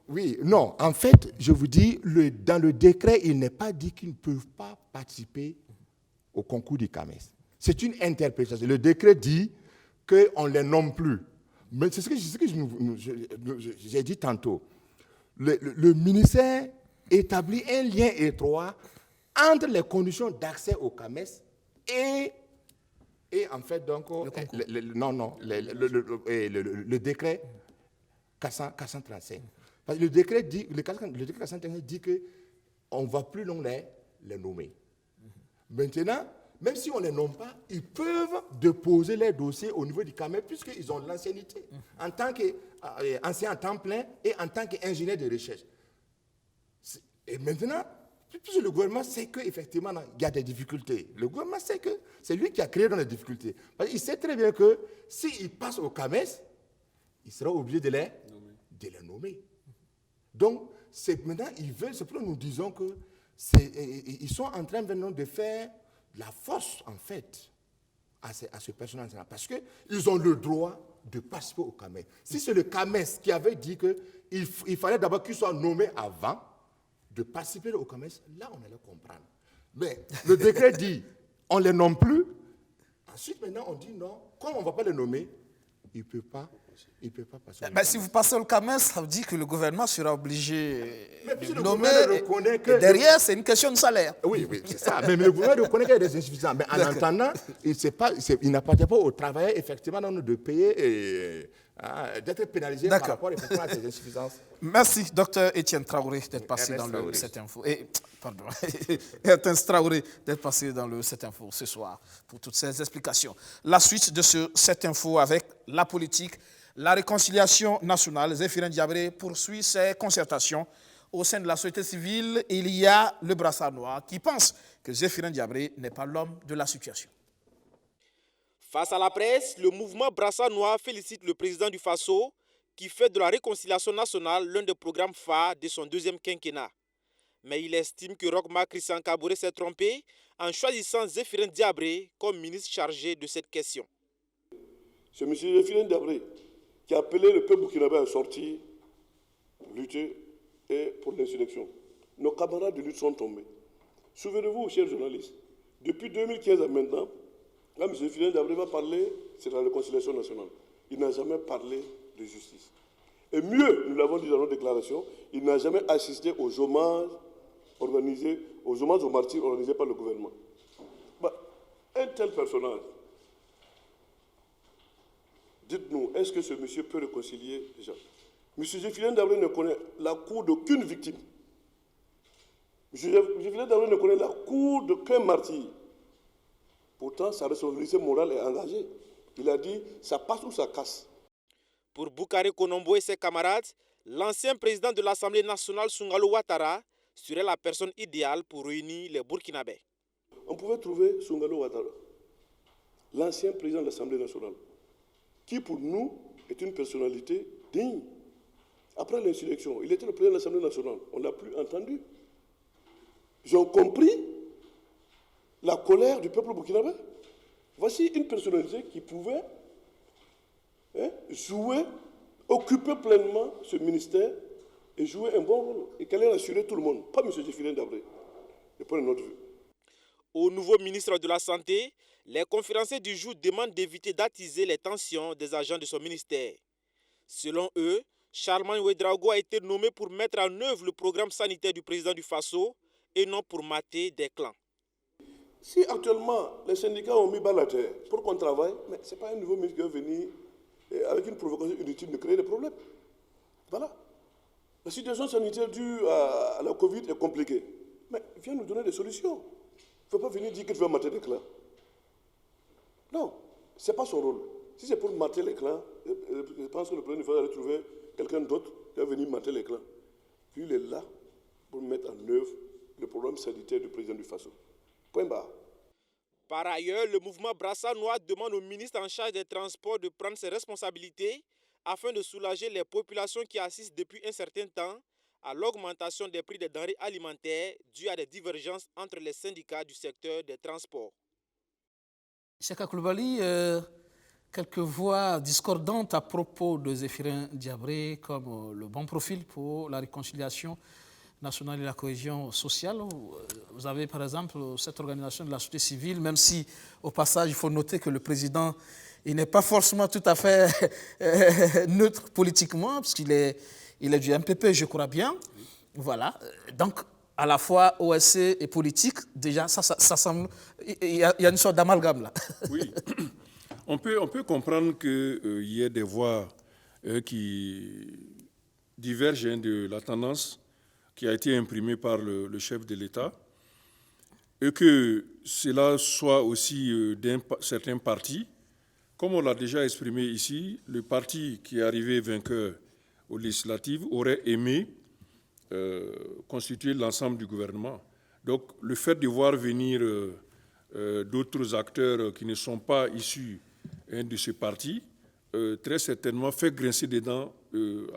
Oui, non. En fait, je vous dis, dans le décret, il n'est pas dit qu'ils ne peuvent pas participer au concours du CAMES. C'est une interprétation. Le décret dit qu'on ne les nomme plus. Mais c'est ce que j'ai dit tantôt. Le ministère établit un lien étroit entre les conditions d'accès au CAMES et en fait, donc, le décret 435. Parce que le décret 435 dit qu'on ne va plus long les nommer. Maintenant, même si on ne les nomme pas, ils peuvent déposer les dossiers au niveau du CAMES puisqu'ils ont de l'ancienneté en tant qu'ancien à temps plein et en tant qu'ingénieur de recherche. Et maintenant, puisque le gouvernement sait qu'effectivement, il y a des difficultés. Le gouvernement sait que c'est lui qui a créé dans les difficultés. Parce qu'il sait très bien que s'il passe au CAMES, il sera obligé de les nommer. Donc, maintenant, c'est pour ça que nous disons qu'ils sont en train maintenant de faire la force, en fait, à ce personnel. Parce qu'ils ont le droit de participer au CAMES. Si c'est le CAMES qui avait dit qu'il fallait d'abord qu'il soit nommé avant de participer au CAMES, là, on allait comprendre. Mais le décret dit, on ne les nomme plus. Ensuite, maintenant, on dit non, comme on ne va pas les nommer, il ne peut pas passer. Mais si vous passez au CAMES, ça veut dire que le gouvernement sera obligé de nommer. Que derrière, c'est une question de salaire. Oui, c'est ça. Mais le gouvernement reconnaît qu'il y a des insuffisances. Mais en attendant, il n'appartient pas aux travailleurs, effectivement, de payer d'être pénalisé par rapport effectivement à ces insuffisances. Merci, Dr Étienne Traoré, d'être passé dans le 7info. Pardon, Étienne Traoré, d'être passé dans le 7info ce soir pour toutes ces explications. La suite de ce 7info avec la politique, la réconciliation nationale. Zéphirin Diabré poursuit ses concertations. Au sein de la société civile, il y a le brassard noir qui pense que Zéphirin Diabré n'est pas l'homme de la situation. Face à la presse, le mouvement Brassard Noir félicite le président du Faso qui fait de la réconciliation nationale l'un des programmes phares de son deuxième quinquennat. Mais il estime que Roch-Marc Christian Kaboré s'est trompé en choisissant Zéphirin Diabré comme ministre chargé de cette question. C'est M. Zéphirin Diabré qui a appelé le peuple burkinabé à sortir, lutter pour l'insurrection. Nos camarades de lutte sont tombés. Souvenez-vous, chers journalistes, depuis 2015 à maintenant, là, M. Zéphirin Diabré va parler, c'est la réconciliation nationale. Il n'a jamais parlé de justice. Et mieux, nous l'avons dit dans nos déclarations, il n'a jamais assisté aux hommages aux martyrs organisés par le gouvernement. Un tel personnage, dites-nous, est-ce que ce monsieur peut réconcilier les gens? M. Zéphirin Diabré ne connaît la cour d'aucune victime. M. Zéphirin Diabré ne connaît la cour d'aucun martyr. Pourtant, sa responsabilité morale est engagée. Il a dit, ça passe ou ça casse. Pour Boucaré Konombo et ses camarades, l'ancien président de l'Assemblée nationale, Soungalo Ouattara, serait la personne idéale pour réunir les Burkinabés. On pouvait trouver Soungalo Ouattara, l'ancien président de l'Assemblée nationale, qui pour nous est une personnalité digne. Après l'insurrection, il était le président de l'Assemblée nationale. On ne l'a plus entendu. Ils ont compris la colère du peuple burkinabé. Voici une personnalité qui pouvait occuper pleinement ce ministère et jouer un bon rôle. Et qu'elle allait rassurer tout le monde, pas M. Zéphirin Diabré. De point de notre vue. Au nouveau ministre de la Santé, les conférenciers du jour demandent d'éviter d'attiser les tensions des agents de son ministère. Selon eux, Charlemagne Ouedraogo a été nommé pour mettre en œuvre le programme sanitaire du président du Faso et non pour mater des clans. Si actuellement les syndicats ont mis bas la terre pour qu'on travaille, mais ce n'est pas un nouveau ministre qui va venir avec une provocation inutile de créer des problèmes. Voilà. La situation sanitaire due à la Covid est compliquée. Mais viens nous donner des solutions. Il ne faut pas venir dire qu'il va mater des clans. Non, ce n'est pas son rôle. Si c'est pour mater les clans, je pense que le président va aller trouver quelqu'un d'autre qui va venir mater les clans. Puis il est là pour mettre en œuvre le programme sanitaire du président du Faso. Point barre. Par ailleurs, le mouvement Brassard Noir demande au ministre en charge des Transports de prendre ses responsabilités afin de soulager les populations qui assistent depuis un certain temps à l'augmentation des prix des denrées alimentaires due à des divergences entre les syndicats du secteur des transports. Cheka Koulibaly, quelques voix discordantes à propos de Zéphirin Diabré comme le bon profil pour la réconciliation nationale et la cohésion sociale. Vous avez par exemple cette organisation de la société civile, même si au passage il faut noter que le président il n'est pas forcément tout à fait neutre politiquement, parce qu'il est du MPP, je crois bien. Voilà. Donc à la fois OSC et politique, déjà, ça semble... Il y a une sorte d'amalgame là. Oui, on peut comprendre qu'il y ait des voix qui divergent de la tendance qui a été imprimée par le chef de l'État, et que cela soit aussi d'un certain parti. Comme on l'a déjà exprimé ici, le parti qui est arrivé vainqueur aux législatives aurait aimé constituer l'ensemble du gouvernement. Donc le fait de voir venir d'autres acteurs qui ne sont pas issus de ce parti, très certainement fait grincer des dents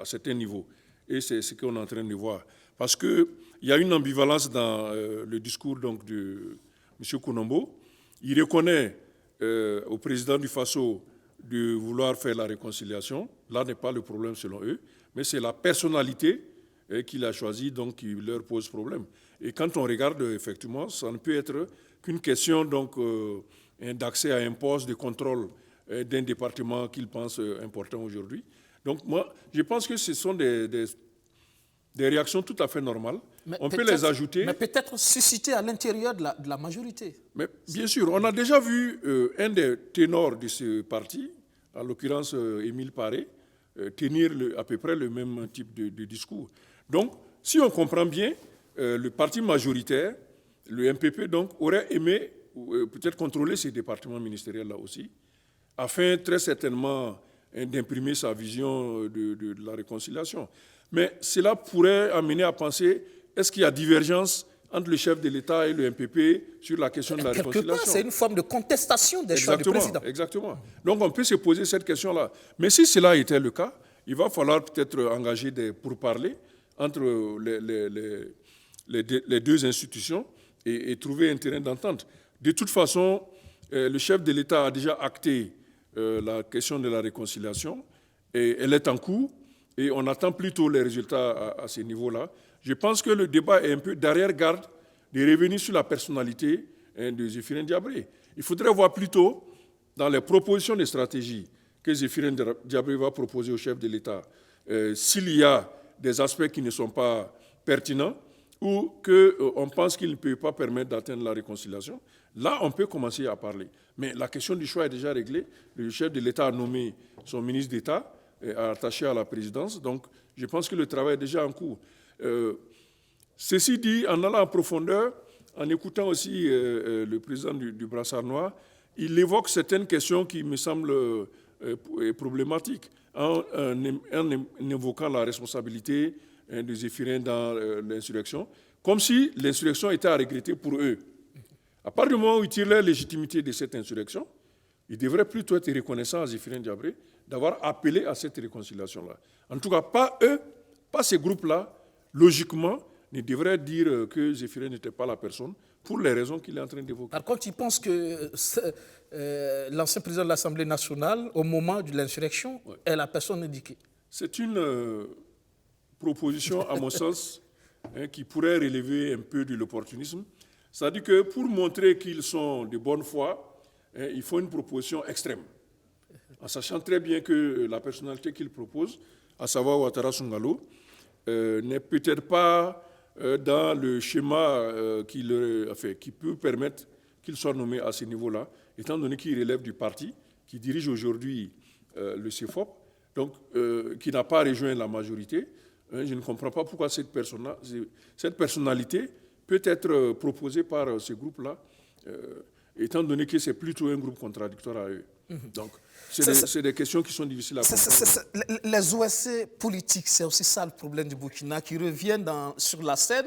à certains niveaux. Et c'est ce qu'on est en train de voir. Parce qu'il y a une ambivalence dans le discours donc, de M. Kounombo. Il reconnaît au président du Faso de vouloir faire la réconciliation. Là n'est pas le problème selon eux, mais c'est la personnalité qu'il a choisie donc, qui leur pose problème. Et quand on regarde, effectivement, ça ne peut être qu'une question donc, d'accès à un poste de contrôle d'un département qu'il pense important aujourd'hui. Donc moi, je pense que ce sont des réactions tout à fait normales. On peut les ajouter. Mais peut-être susciter à l'intérieur de la majorité. Mais bien sûr, on a déjà vu un des ténors de ce parti, en l'occurrence Émile Paré, tenir à peu près le même type de discours. Donc, si on comprend bien, le parti majoritaire, le MPP, donc, aurait aimé peut-être contrôler ces départements ministériels-là aussi, afin très certainement d'imprimer sa vision de la réconciliation. Mais cela pourrait amener à penser, est-ce qu'il y a divergence entre le chef de l'État et le MPP sur la question de la réconciliation? Quelque part, c'est une forme de contestation des choix du président. Exactement. Donc on peut se poser cette question-là. Mais si cela était le cas, il va falloir peut-être engager des pourparlers entre les deux institutions et trouver un terrain d'entente. De toute façon, le chef de l'État a déjà acté la question de la réconciliation et elle est en cours et on attend plutôt les résultats à ce niveau-là. Je pense que le débat est un peu d'arrière-garde de revenir sur la personnalité de Zéphirin Diabré. Il faudrait voir plutôt dans les propositions de stratégie que Zéphirin Diabré va proposer au chef de l'État s'il y a des aspects qui ne sont pas pertinents ou qu'on pense qu'il ne peut pas permettre d'atteindre la réconciliation. Là, on peut commencer à parler. Mais la question du choix est déjà réglée. Le chef de l'État a nommé son ministre d'État, attaché à la présidence. Donc, je pense que le travail est déjà en cours. Ceci dit, en allant en profondeur, en écoutant aussi le président du Brassard Noir, il évoque certaines questions qui me semblent problématiques, en évoquant la responsabilité de Zéphirin dans l'insurrection, comme si l'insurrection était à regretter pour eux. À partir du moment où ils tirent la légitimité de cette insurrection, ils devraient plutôt être reconnaissants à Zéphirin Diabré d'avoir appelé à cette réconciliation-là. En tout cas, pas eux, pas ces groupes-là, logiquement, ne devraient dire que Zéphirin n'était pas la personne pour les raisons qu'il est en train d'évoquer. Par contre, ils pensent que l'ancien président de l'Assemblée nationale, au moment de l'insurrection, est la personne indiquée. C'est une proposition, à mon sens, qui pourrait relever un peu de l'opportunisme. C'est-à-dire que pour montrer qu'ils sont de bonne foi, il faut une proposition extrême. En sachant très bien que la personnalité qu'il propose, à savoir Ouattara Sungalo, n'est peut-être pas dans le schéma qui peut permettre qu'il soit nommé à ce niveau-là, étant donné qu'il relève du parti, qui dirige aujourd'hui le CEFOP, donc qui n'a pas rejoint la majorité. Je ne comprends pas pourquoi cette personnalité peut être proposée par ce groupe-là, étant donné que c'est plutôt un groupe contradictoire à eux. Donc, c'est des questions qui sont difficiles à comprendre. Les OSC politiques, c'est aussi ça le problème du Burkina, qui reviennent sur la scène.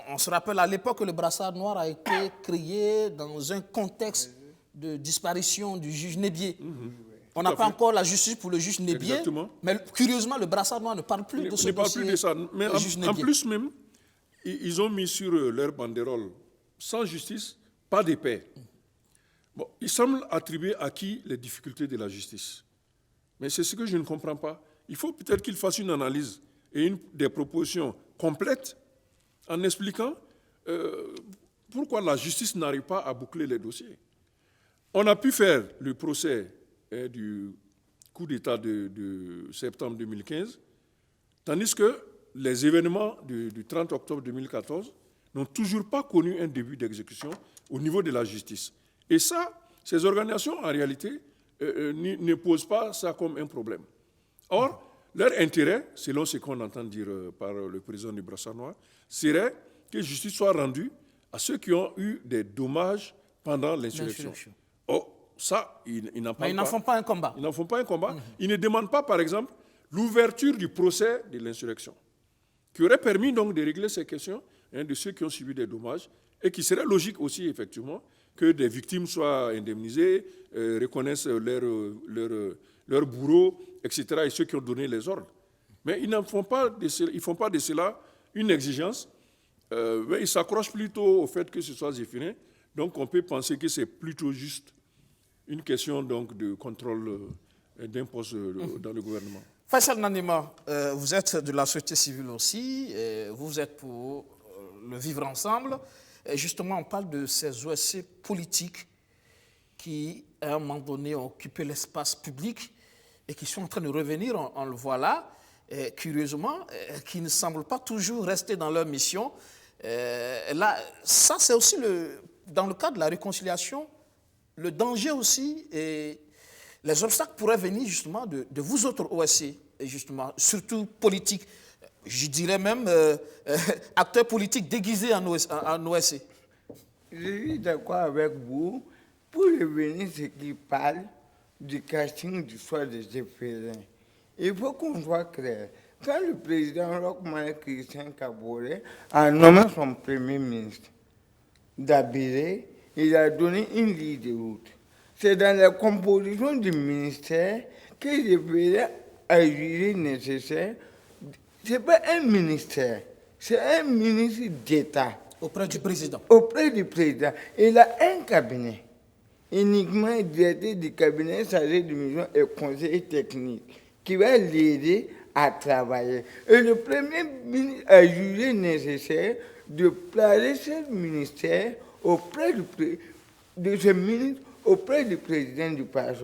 On se rappelle à l'époque que le Brassard Noir a été créé dans un contexte de disparition du juge Nébier. On n'a pas encore la justice pour le juge Nébier. Exactement. Mais curieusement, le Brassard Noir ne parle plus de ce dossier. Ne parle plus de ça. Mais en plus même, ils ont mis sur leur banderole, sans justice, pas de paix. Bon, il semble attribuer à qui les difficultés de la justice. Mais c'est ce que je ne comprends pas. Il faut peut-être qu'il fasse une analyse et des propositions complètes en expliquant pourquoi la justice n'arrive pas à boucler les dossiers. On a pu faire le procès du coup d'État de septembre 2015, tandis que les événements du 30 octobre 2014 n'ont toujours pas connu un début d'exécution au niveau de la justice. Et ça, ces organisations, en réalité, ne posent pas ça comme un problème. Or, leur intérêt, selon ce qu'on entend dire par le président du Brassard Noir, serait que justice soit rendue à ceux qui ont eu des dommages pendant l'insurrection. Oh, ça, ils n'en parlent pas. Mais ils n'en font pas un combat. Ils n'en font pas un combat. Ils ne demandent pas, par exemple, l'ouverture du procès de l'insurrection, qui aurait permis donc de régler ces questions de ceux qui ont subi des dommages, et qui serait logique aussi, effectivement, que des victimes soient indemnisées, reconnaissent leur bourreau, etc., et ceux qui ont donné les ordres. Mais ils ne font pas de cela une exigence, mais ils s'accrochent plutôt au fait que ce soit Zéphirin. Donc on peut penser que c'est plutôt juste une question donc, de contrôle d'un poste dans le gouvernement. Faisal Nandima, vous êtes de la société civile aussi, vous êtes pour le vivre ensemble. Et justement, on parle de ces OSC politiques qui, à un moment donné, ont occupé l'espace public et qui sont en train de revenir, on le voit là, et, curieusement, qui ne semblent pas toujours rester dans leur mission. Là, ça, c'est aussi, dans le cadre de la réconciliation, le danger aussi, et les obstacles pourraient venir justement de vous autres OSC, et justement, surtout politiques. Je dirais même acteurs politiques déguisés en OSC. Je suis d'accord avec vous pour revenir à ce qui parle du casting du soir de Zéphirin. Il faut qu'on soit clair. Quand le président Roch-Marc Christian Kaboré a nommé son premier ministre d'Abiré, il a donné une ligne de route. C'est dans la composition du ministère que Zéphirin a jugé nécessaire. Ce n'est pas un ministère, c'est un ministre d'État. Auprès du président. Auprès du président. Il a un cabinet. Uniquement directeur du cabinet chargé de mission et conseiller technique qui va l'aider à travailler. Et le premier ministre a jugé nécessaire de placer ce ministère auprès de ce ministre auprès du président du parti.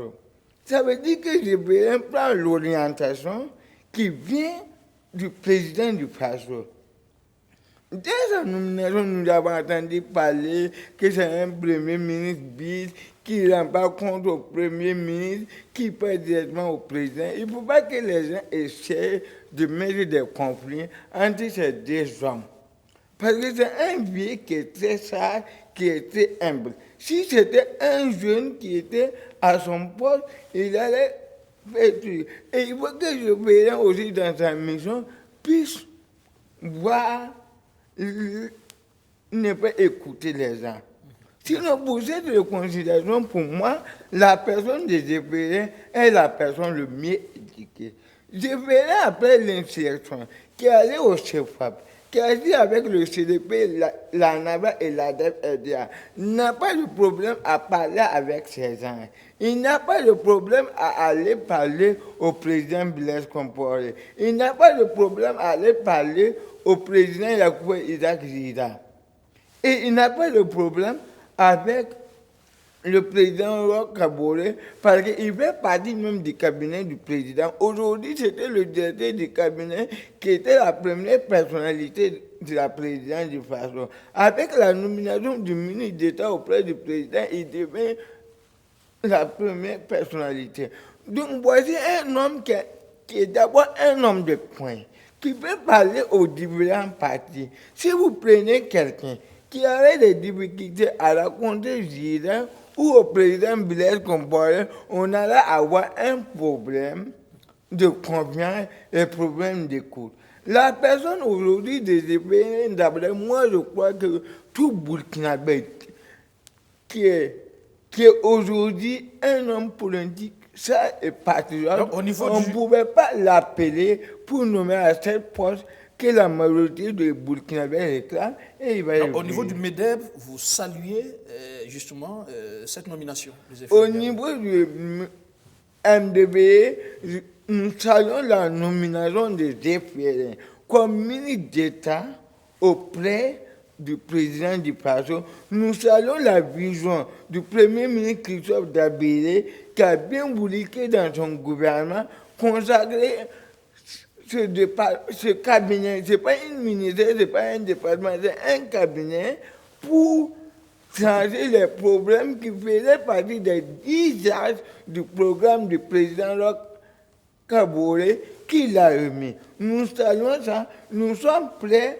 Ça veut dire que je vais prendre l'orientation qui vient du président du parti. Dès sa nomination, nous avons entendu parler que c'est un premier ministre bis qui ne rend pas compte au premier ministre, qui passe directement au président. Il ne faut pas que les gens essaient de mettre des conflits entre ces deux hommes. Parce que c'est un vieux qui est très sage, qui est très humble. Si c'était un jeune qui était à son poste, il allait faire tout. Et il faut que le président aussi, dans sa mission, puisse voir, ne pas écouter les gens. Sinon, pour cette réconciliation, pour moi, la personne de Zéphirin est la personne le mieux éduquée. Zéphirin, après l'insurrection, qui est allé au CEFAP, qui a dit avec le CDP, la NABA et la DEF-RDA, n'a pas de problème à parler avec ces gens. Il n'a pas de problème à aller parler au président Blaise Compaoré. Il n'a pas de problème à aller parler au président Yacoub Isaac Zida. Et il n'a pas de problème avec le président Roch Kaboré, parce qu'il fait partie même du cabinet du président. Aujourd'hui, c'était le directeur du cabinet qui était la première personnalité de la présidence du Faso. Avec la nomination du ministre d'État auprès du président, il devient la première personnalité. Donc voici un homme qui est d'abord un homme de poing, qui peut parler aux différents partis. Si vous prenez quelqu'un qui avait des difficultés à raconter Zida ou au président Blaise Compaoré, on allait avoir un problème de confiance et problème d'écoute. La personne aujourd'hui de Zéphirin, d'après moi, je crois que tout Burkinabé qui est aujourd'hui un homme politique, ça est patriote, on ne pouvait pas l'appeler pour nommer à cette poste que la majorité des Burkinabés réclame. Et il va au niveau du MEDEB, vous saluez justement cette nomination. Au niveau du MDB, nous saluons la nomination de Zéphirin comme ministre d'État auprès du président du parti. Nous saluons la vision du premier ministre Christophe Dabiré qui a bien voulu que dans son gouvernement consacrer ce cabinet, ce n'est pas une ministère, ce n'est pas un département, c'est un cabinet pour changer les problèmes qui faisaient partie des 10 axes du programme du président Roch Kaboré qui l'a remis. Nous saluons ça, nous sommes prêts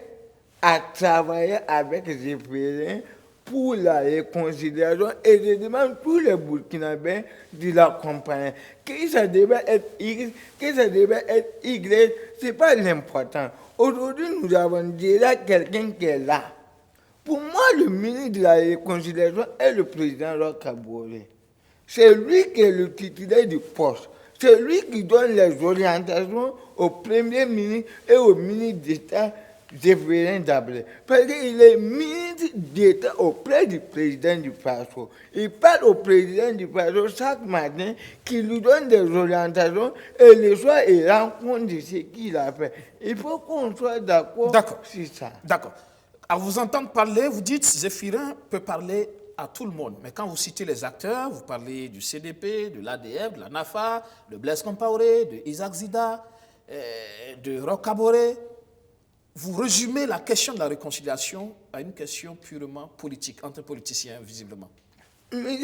à travailler avec les Zéphirin pour la réconciliation et je demande tous les Burkinabés de l'accompagner. Que ça devait être X, que ça devait être Y, ce n'est pas l'important. Aujourd'hui, nous avons déjà quelqu'un qui est là. Pour moi, le ministre de la Réconciliation est le président Roch Kaboré. C'est lui qui est le titulaire du poste. C'est lui qui donne les orientations au Premier ministre et au ministre d'État Zéphirin Dablé. Parce qu'il est ministre d'État auprès du président du PASO. Il parle au président du PASO chaque matin qui lui donne des orientations et le soir, il rend compte de ce qu'il a fait. Il faut qu'on soit d'accord sur ça. D'accord. À vous entendre parler, vous dites Zéphirin peut parler à tout le monde. Mais quand vous citez les acteurs, vous parlez du CDP, de l'ADF, de la NAFA, de Blaise Compaoré, de Isaac Zida, de Roch Kaboré. Vous résumez la question de la réconciliation à une question purement politique, entre politiciens, visiblement. Mais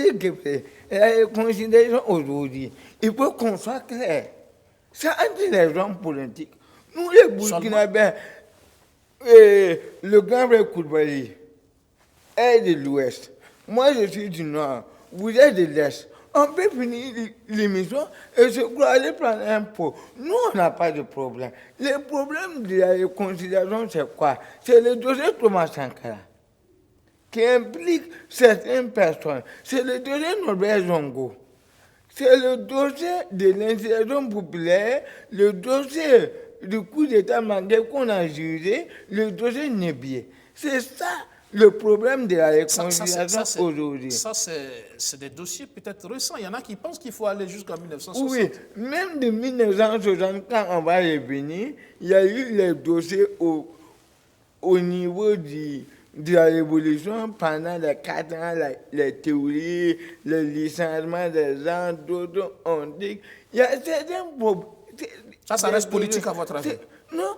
la réconciliation aujourd'hui, il faut qu'on soit clair. C'est entre les gens politiques. Nous, les Burkinabés, le grand frère Koulibaly est de l'Ouest. Moi, je suis du Nord. Vous êtes de l'Est. On peut finir l'émission et se croiser prendre un pot. Nous, on n'a pas de problème. Le problème de la réconciliation, c'est quoi? C'est le dossier Thomas Sankara qui implique certaines personnes. C'est le dossier Norbert Zongo. C'est le dossier de l'insurrection populaire, le dossier du coup d'État mandé qu'on a jugé, le dossier Nébier. C'est ça le problème de la réconciliation aujourd'hui. Ça, c'est des dossiers peut-être récents. Il y en a qui pensent qu'il faut aller jusqu'en 1960. Oui, même de 1960, quand on va revenir, il y a eu les dossiers au niveau de la Révolution pendant les 4 ans, les théories, le licenciement des gens, d'autres ont dit. Il y a certains problèmes. Ça reste politique à votre avis? Non,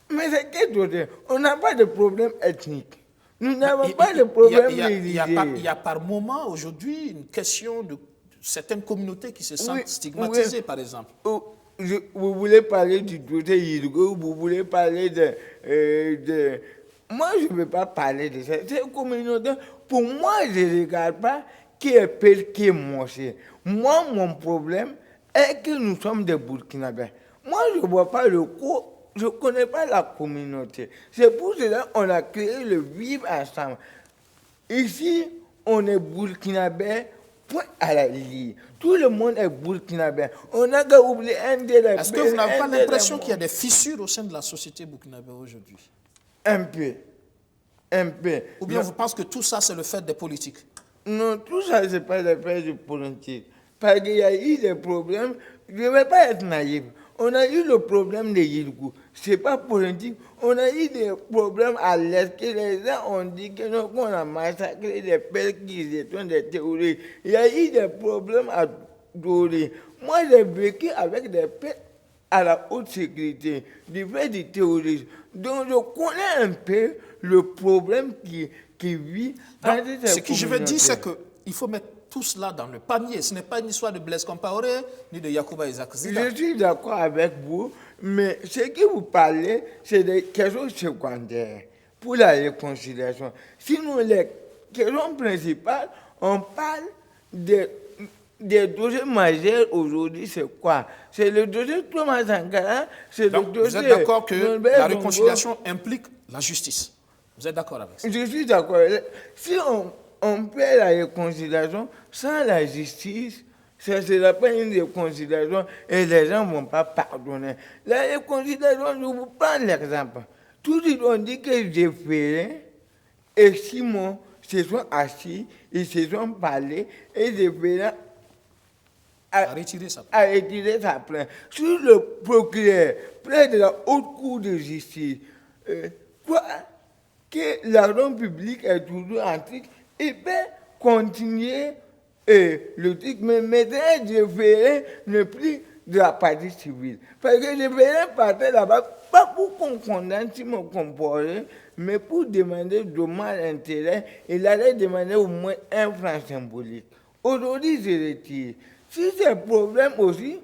mais c'est quelque chose. On n'a pas de problème ethnique. Nous n'avons pas de problème religieux. Il y a par moment aujourd'hui une question de certaines communautés qui se sentent stigmatisées, par exemple. Vous voulez parler du dossier Yirgo, vous voulez parler de... Moi, je ne veux pas parler de ça. Ces communautés, pour moi, je ne regarde pas qui est pire, qui est moché. Moi, mon problème est que nous sommes des Burkinabés. Moi, je ne vois pas le coup. Je ne connais pas la communauté. C'est pour cela qu'on a créé le vivre ensemble. Ici, on est burkinabé, point à la ligne. Tout le monde est burkinabé. On n'a qu'à oublier un des... Est-ce que vous n'avez pas l'impression qu'il y a des fissures au sein de la société burkinabé aujourd'hui? Un peu. Un peu. Ou bien vous pensez que tout ça, c'est le fait des politiques? Non, tout ça, ce n'est pas le fait des politiques. Parce qu'il y a eu des problèmes. Je ne vais pas être naïf. On a eu le problème de Yirgou. Ce n'est pas politique. On a eu des problèmes à l'Est que les gens ont dit qu'on a massacré des pères qui étaient des terroristes. Il y a eu des problèmes à Doré. Moi, j'ai vécu avec des pères à la haute sécurité, du fait du terrorisme. Donc, je connais un peu le problème qui vit dans cette communauté. Ce que je veux dire, c'est qu'il faut mettre tout cela dans le panier. Ce n'est pas une histoire de Blaise Compaoré ni de Yacouba Isaac Zida. Je suis d'accord avec vous, mais ce que vous parlez, c'est des questions secondaires pour la réconciliation. Sinon, les questions principales, on parle des dossiers majeurs aujourd'hui, c'est quoi? C'est le dossier Thomas Sankara, c'est le dossier... Vous êtes d'accord que la réconciliation implique la justice? Vous êtes d'accord avec ça? Je suis d'accord. Si on fait la réconciliation sans la justice, ça ne sera pas une réconciliation et les gens ne vont pas pardonner. La réconciliation, je vous prends l'exemple. Tous ils ont dit que Zéphirin et Simon se sont assis, ils se sont parlé et Zéphirin a retiré sa plainte. Sur le procureur, près de la haute cour de justice, que l'argent public est toujours en truc, il peut continuer le truc, mais maintenant, Zéphirin ne plus de la partie civile. Parce que je venais partir là-bas, pas pour qu'on condamne si mon comportement, mais pour demander dommage intérêt, il allait demander au moins un franc symbolique. Aujourd'hui, je retire. Si c'est un problème aussi,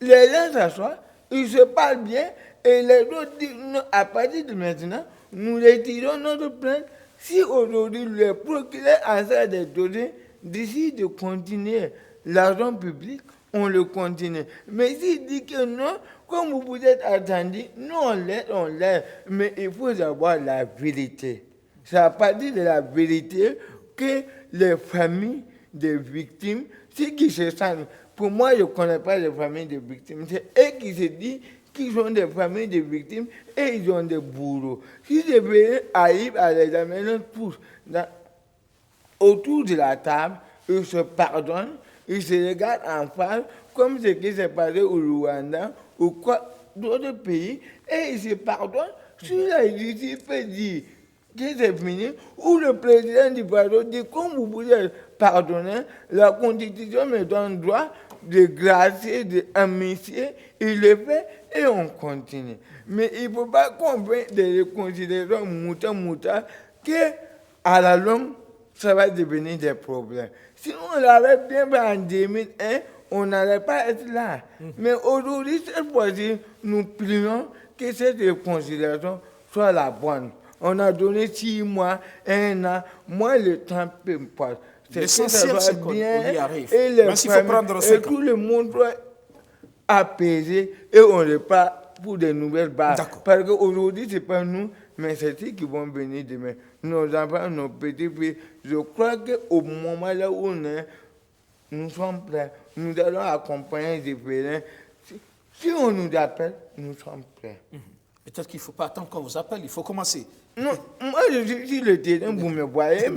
les gens s'assoient, ils se parlent bien, et les autres disent, non, à partir de maintenant, nous retirons notre plainte. Si aujourd'hui, le procureur a ça des données, d'ici de continuer l'argent public, on le continue. Mais s'il dit que non, comme vous vous êtes attendu, nous on l'aide. Mais il faut avoir la vérité. C'est à partir de la vérité que les familles des victimes, ceux qui se sentent, pour moi je ne connais pas les familles des victimes, c'est eux qui se disent qu'ils sont des familles de victimes et ils ont des bourreaux. Si je veux arrive à les amener tous autour de la table, ils se pardonnent, ils se regardent en face, comme ce qui s'est passé au Rwanda ou quoi d'autres pays, et ils se pardonnent. Si la justice peut dire que c'est fini, ou le président du pardon dit, comme vous pouvez pardonner, la Constitution me donne droit de grâce, d'amitié, il le fait et on continue. Mais il ne faut pas qu'on fasse des considérations mouta, que à la longue, ça va devenir des problèmes. Si on l'avait bien fait en 2001, on n'allait pas être là. Mais aujourd'hui, cette fois-ci, nous prions que cette réconciliation soit la bonne. On a donné 6 mois, 1 an, moi le temps peu importe. L'essentiel, c'est qu'on y arrive. Et les il faut prendre et tout le monde doit apaiser et on repart pour de nouvelles bases. Parce qu'aujourd'hui, ce n'est pas nous, mais c'est eux qui vont venir demain. Nos enfants, nos petits filles. Je crois qu'au moment là où on est, nous sommes prêts. Nous allons accompagner les pèlerins. Si on nous appelle, nous sommes prêts. Peut-être qu'il ne faut pas attendre qu'on vous appelle, il faut commencer. Non, moi je suis sur le terrain, vous me voyez,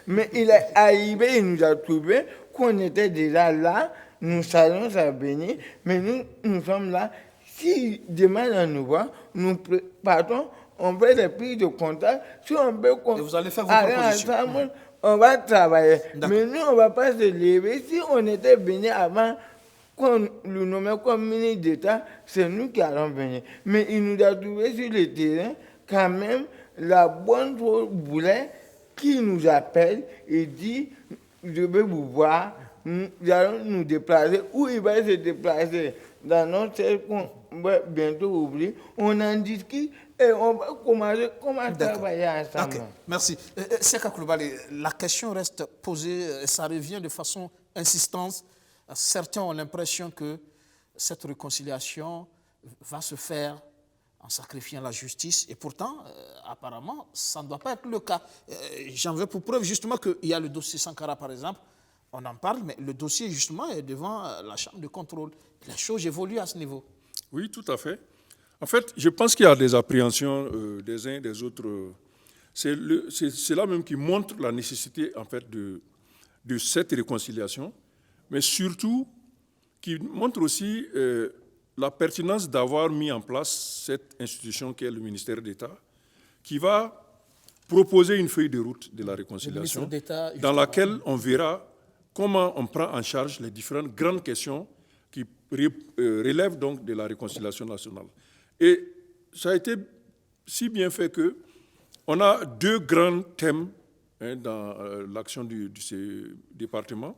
mais il est arrivé, il nous a trouvé qu'on était déjà là, nous savions ça venir, mais nous sommes là. Si demain on nous voit, nous partons, on fait des prises de contact, si on peut et vous allez faire vos propositions. Ensemble, on va travailler. Mais nous, on ne va pas se lever. Si on était venu avant qu'on le nommait comme ministre d'État, c'est nous qui allons venir. Mais il nous a trouvé sur le terrain, quand même, la bonne chose voulait qu'il nous appelle et dit, je vais vous voir, nous allons nous déplacer, où il va se déplacer dans notre cercle qu'on va bientôt ouvrir, on en discute et on va commencer à travailler ensemble. Okay. Merci. Seka Coulibaly, la question reste posée, ça revient de façon insistante. Certains ont l'impression que cette réconciliation va se faire en sacrifiant la justice. Et pourtant, apparemment, ça ne doit pas être le cas. J'en veux pour preuve justement qu'il y a le dossier Sankara, par exemple. On en parle, mais le dossier, justement, est devant la Chambre de contrôle. Les choses évoluent à ce niveau. Oui, tout à fait. En fait, je pense qu'il y a des appréhensions des uns et des autres. C'est là même qui montre la nécessité, en fait, de cette réconciliation, mais surtout qui montre aussi la pertinence d'avoir mis en place cette institution qui est le ministère d'État, qui va proposer une feuille de route de la réconciliation, dans laquelle on verra comment on prend en charge les différentes grandes questions qui relèvent donc de la réconciliation nationale. Et ça a été si bien fait qu'on a 2 grands thèmes dans l'action de ce département,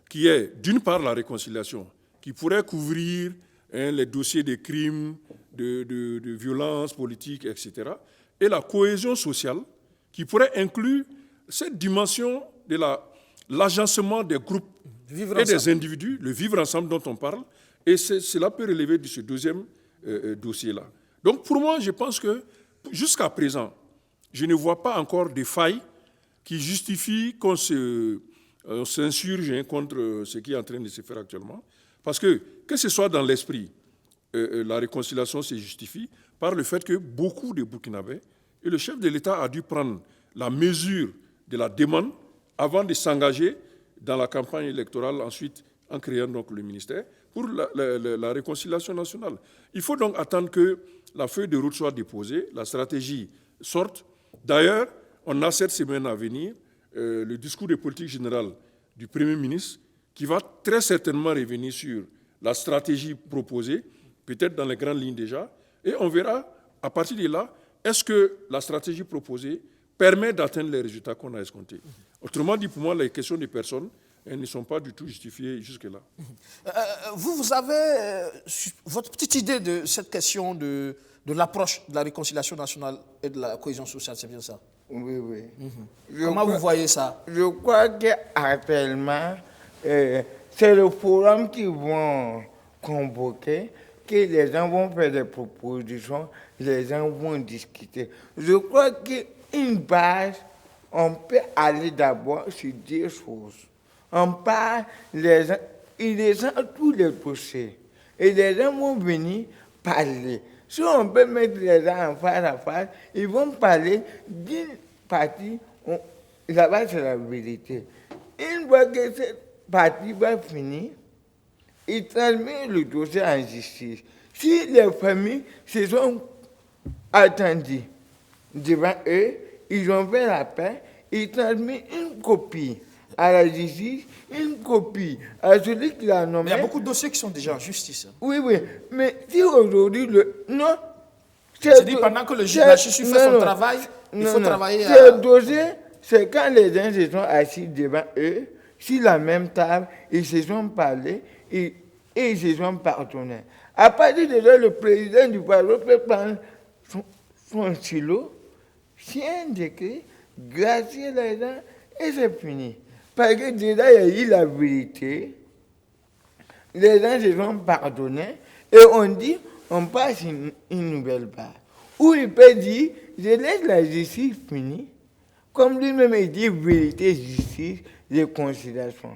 qui est d'une part la réconciliation, qui pourrait couvrir les dossiers de crimes, de violences politiques, etc., et la cohésion sociale, qui pourrait inclure cette dimension de l'agencement des groupes et des individus, le vivre ensemble dont on parle, et cela peut relever de ce deuxième dossier-là. Donc pour moi, je pense que jusqu'à présent, je ne vois pas encore de failles qui justifient qu'on s'insurge contre ce qui est en train de se faire actuellement. Parce que ce soit dans l'esprit, la réconciliation se justifie par le fait que beaucoup de Burkinabés, et le chef de l'État a dû prendre la mesure de la demande avant de s'engager dans la campagne électorale, ensuite en créant donc le ministère, pour la réconciliation nationale. Il faut donc attendre que la feuille de route soit déposée, la stratégie sorte. D'ailleurs, on a cette semaine à venir le discours de politique générale du Premier ministre qui va très certainement revenir sur la stratégie proposée, peut-être dans les grandes lignes déjà, et on verra, à partir de là, est-ce que la stratégie proposée permet d'atteindre les résultats qu'on a escomptés. Autrement dit, pour moi, les questions des personnes, elles ne sont pas du tout justifiées jusque-là. Vous avez votre petite idée de cette question de l'approche de la réconciliation nationale et de la cohésion sociale, c'est bien ça? Oui, oui. Comment vous voyez ça? Je crois qu'actuellement, c'est le forum qui vont convoquer, que les gens vont faire des propositions, les gens vont discuter. Je crois qu'une base, on peut aller d'abord sur deux choses. On parle, les gens, ils descendent tous les dossiers. Et les gens vont venir parler. Si on peut mettre les gens en face à face, ils vont parler d'une partie, là-bas c'est la vérité. Une fois que cette partie va finir, ils transmettent le dossier en justice. Si les familles se sont attendues devant eux, ils ont fait la paix, ils transmettent une copie à la justice, une copie à celui qui l'a nommé. Mais il y a beaucoup de dossiers qui sont déjà en justice. Oui, oui. Mais si aujourd'hui, non. C'est-à-dire pendant que la justice fait son travail, il faut travailler à... Ce dossier, c'est quand les gens se sont assis devant eux, sur la même table, ils se sont parlé et ils se sont pardonnés. À partir de là, le président du Parlement peut prendre son stylo, signer un décret, gracier les gens et c'est fini. Parce que déjà, il y a eu la vérité. Les gens se sont pardonnés. Et on dit, on passe une nouvelle part. Ou il peut dire, je laisse la justice finie. Comme lui-même, il dit vérité, justice, réconciliation.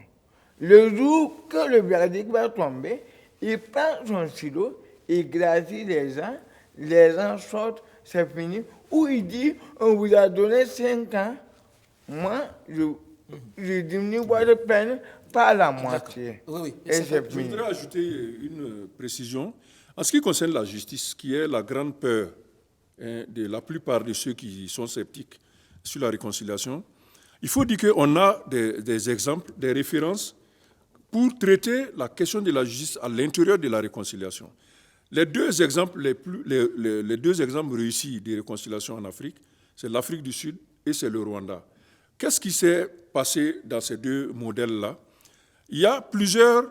Le jour que le verdict va tomber, il prend son stylo, il gracie les gens sortent, c'est fini. Ou il dit, on vous a donné 5 ans. Moi, je diminue votre peine par la moitié. Oui, oui. Et c'est Je fini. voudrais ajouter une précision. En ce qui concerne la justice, qui est la grande peur de la plupart de ceux qui sont sceptiques sur la réconciliation, il faut dire qu'on a des exemples, des références pour traiter la question de la justice à l'intérieur de la réconciliation. Les deux exemples réussis de réconciliation en Afrique, c'est l'Afrique du Sud et c'est le Rwanda. Qu'est-ce qui s'est passé dans ces deux modèles-là? Il y a plusieurs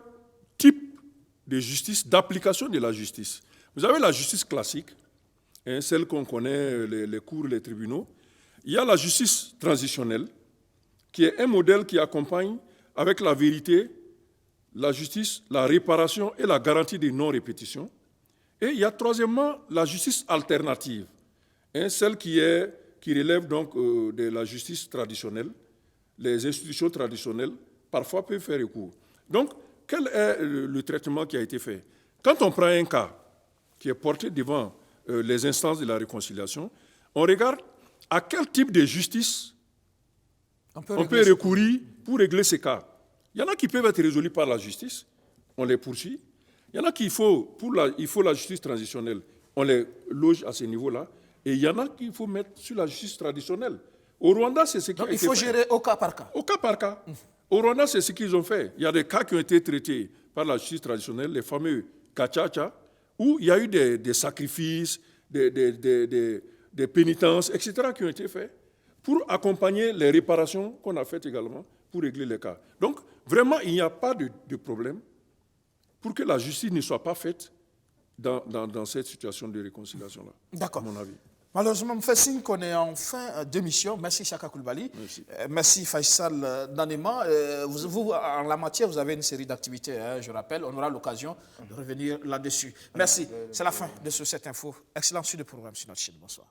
types de justice, d'application de la justice. Vous avez la justice classique, celle qu'on connaît, les cours, les tribunaux. Il y a la justice transitionnelle, qui est un modèle qui accompagne avec la vérité, la justice, la réparation et la garantie de non-répétition. Et il y a troisièmement la justice alternative, celle qui relève donc de la justice traditionnelle. Les institutions traditionnelles parfois peuvent faire recours. Donc, quel est le traitement qui a été fait? Quand on prend un cas qui est porté devant les instances de la réconciliation, on regarde à quel type de justice on peut recourir pour régler ces cas. Il y en a qui peuvent être résolus par la justice, on les poursuit. Il y en a qu'il faut, il faut la justice transitionnelle, on les loge à ce niveau-là. Et il y en a qu'il faut mettre sur la justice traditionnelle. Au Rwanda, c'est ce qui a été fait. Il faut gérer au cas par cas. Au cas par cas. Au Rwanda, c'est ce qu'ils ont fait. Il y a des cas qui ont été traités par la justice traditionnelle, les fameux Gacaca, où il y a eu des sacrifices, des pénitences, etc., qui ont été faits pour accompagner les réparations qu'on a faites également pour régler les cas. Donc, vraiment, il n'y a pas de problème pour que la justice ne soit pas faite dans cette situation de réconciliation-là. D'accord. À mon avis. Malheureusement, on fait signe qu'on est en fin d'émission. Merci Chaka Koulibaly. Merci Faisal Danema. Vous, en la matière, vous avez une série d'activités, je rappelle. On aura l'occasion de revenir là-dessus. Merci. C'est la fin de cette info. Excellent suite de programme sur notre chaîne. Bonsoir.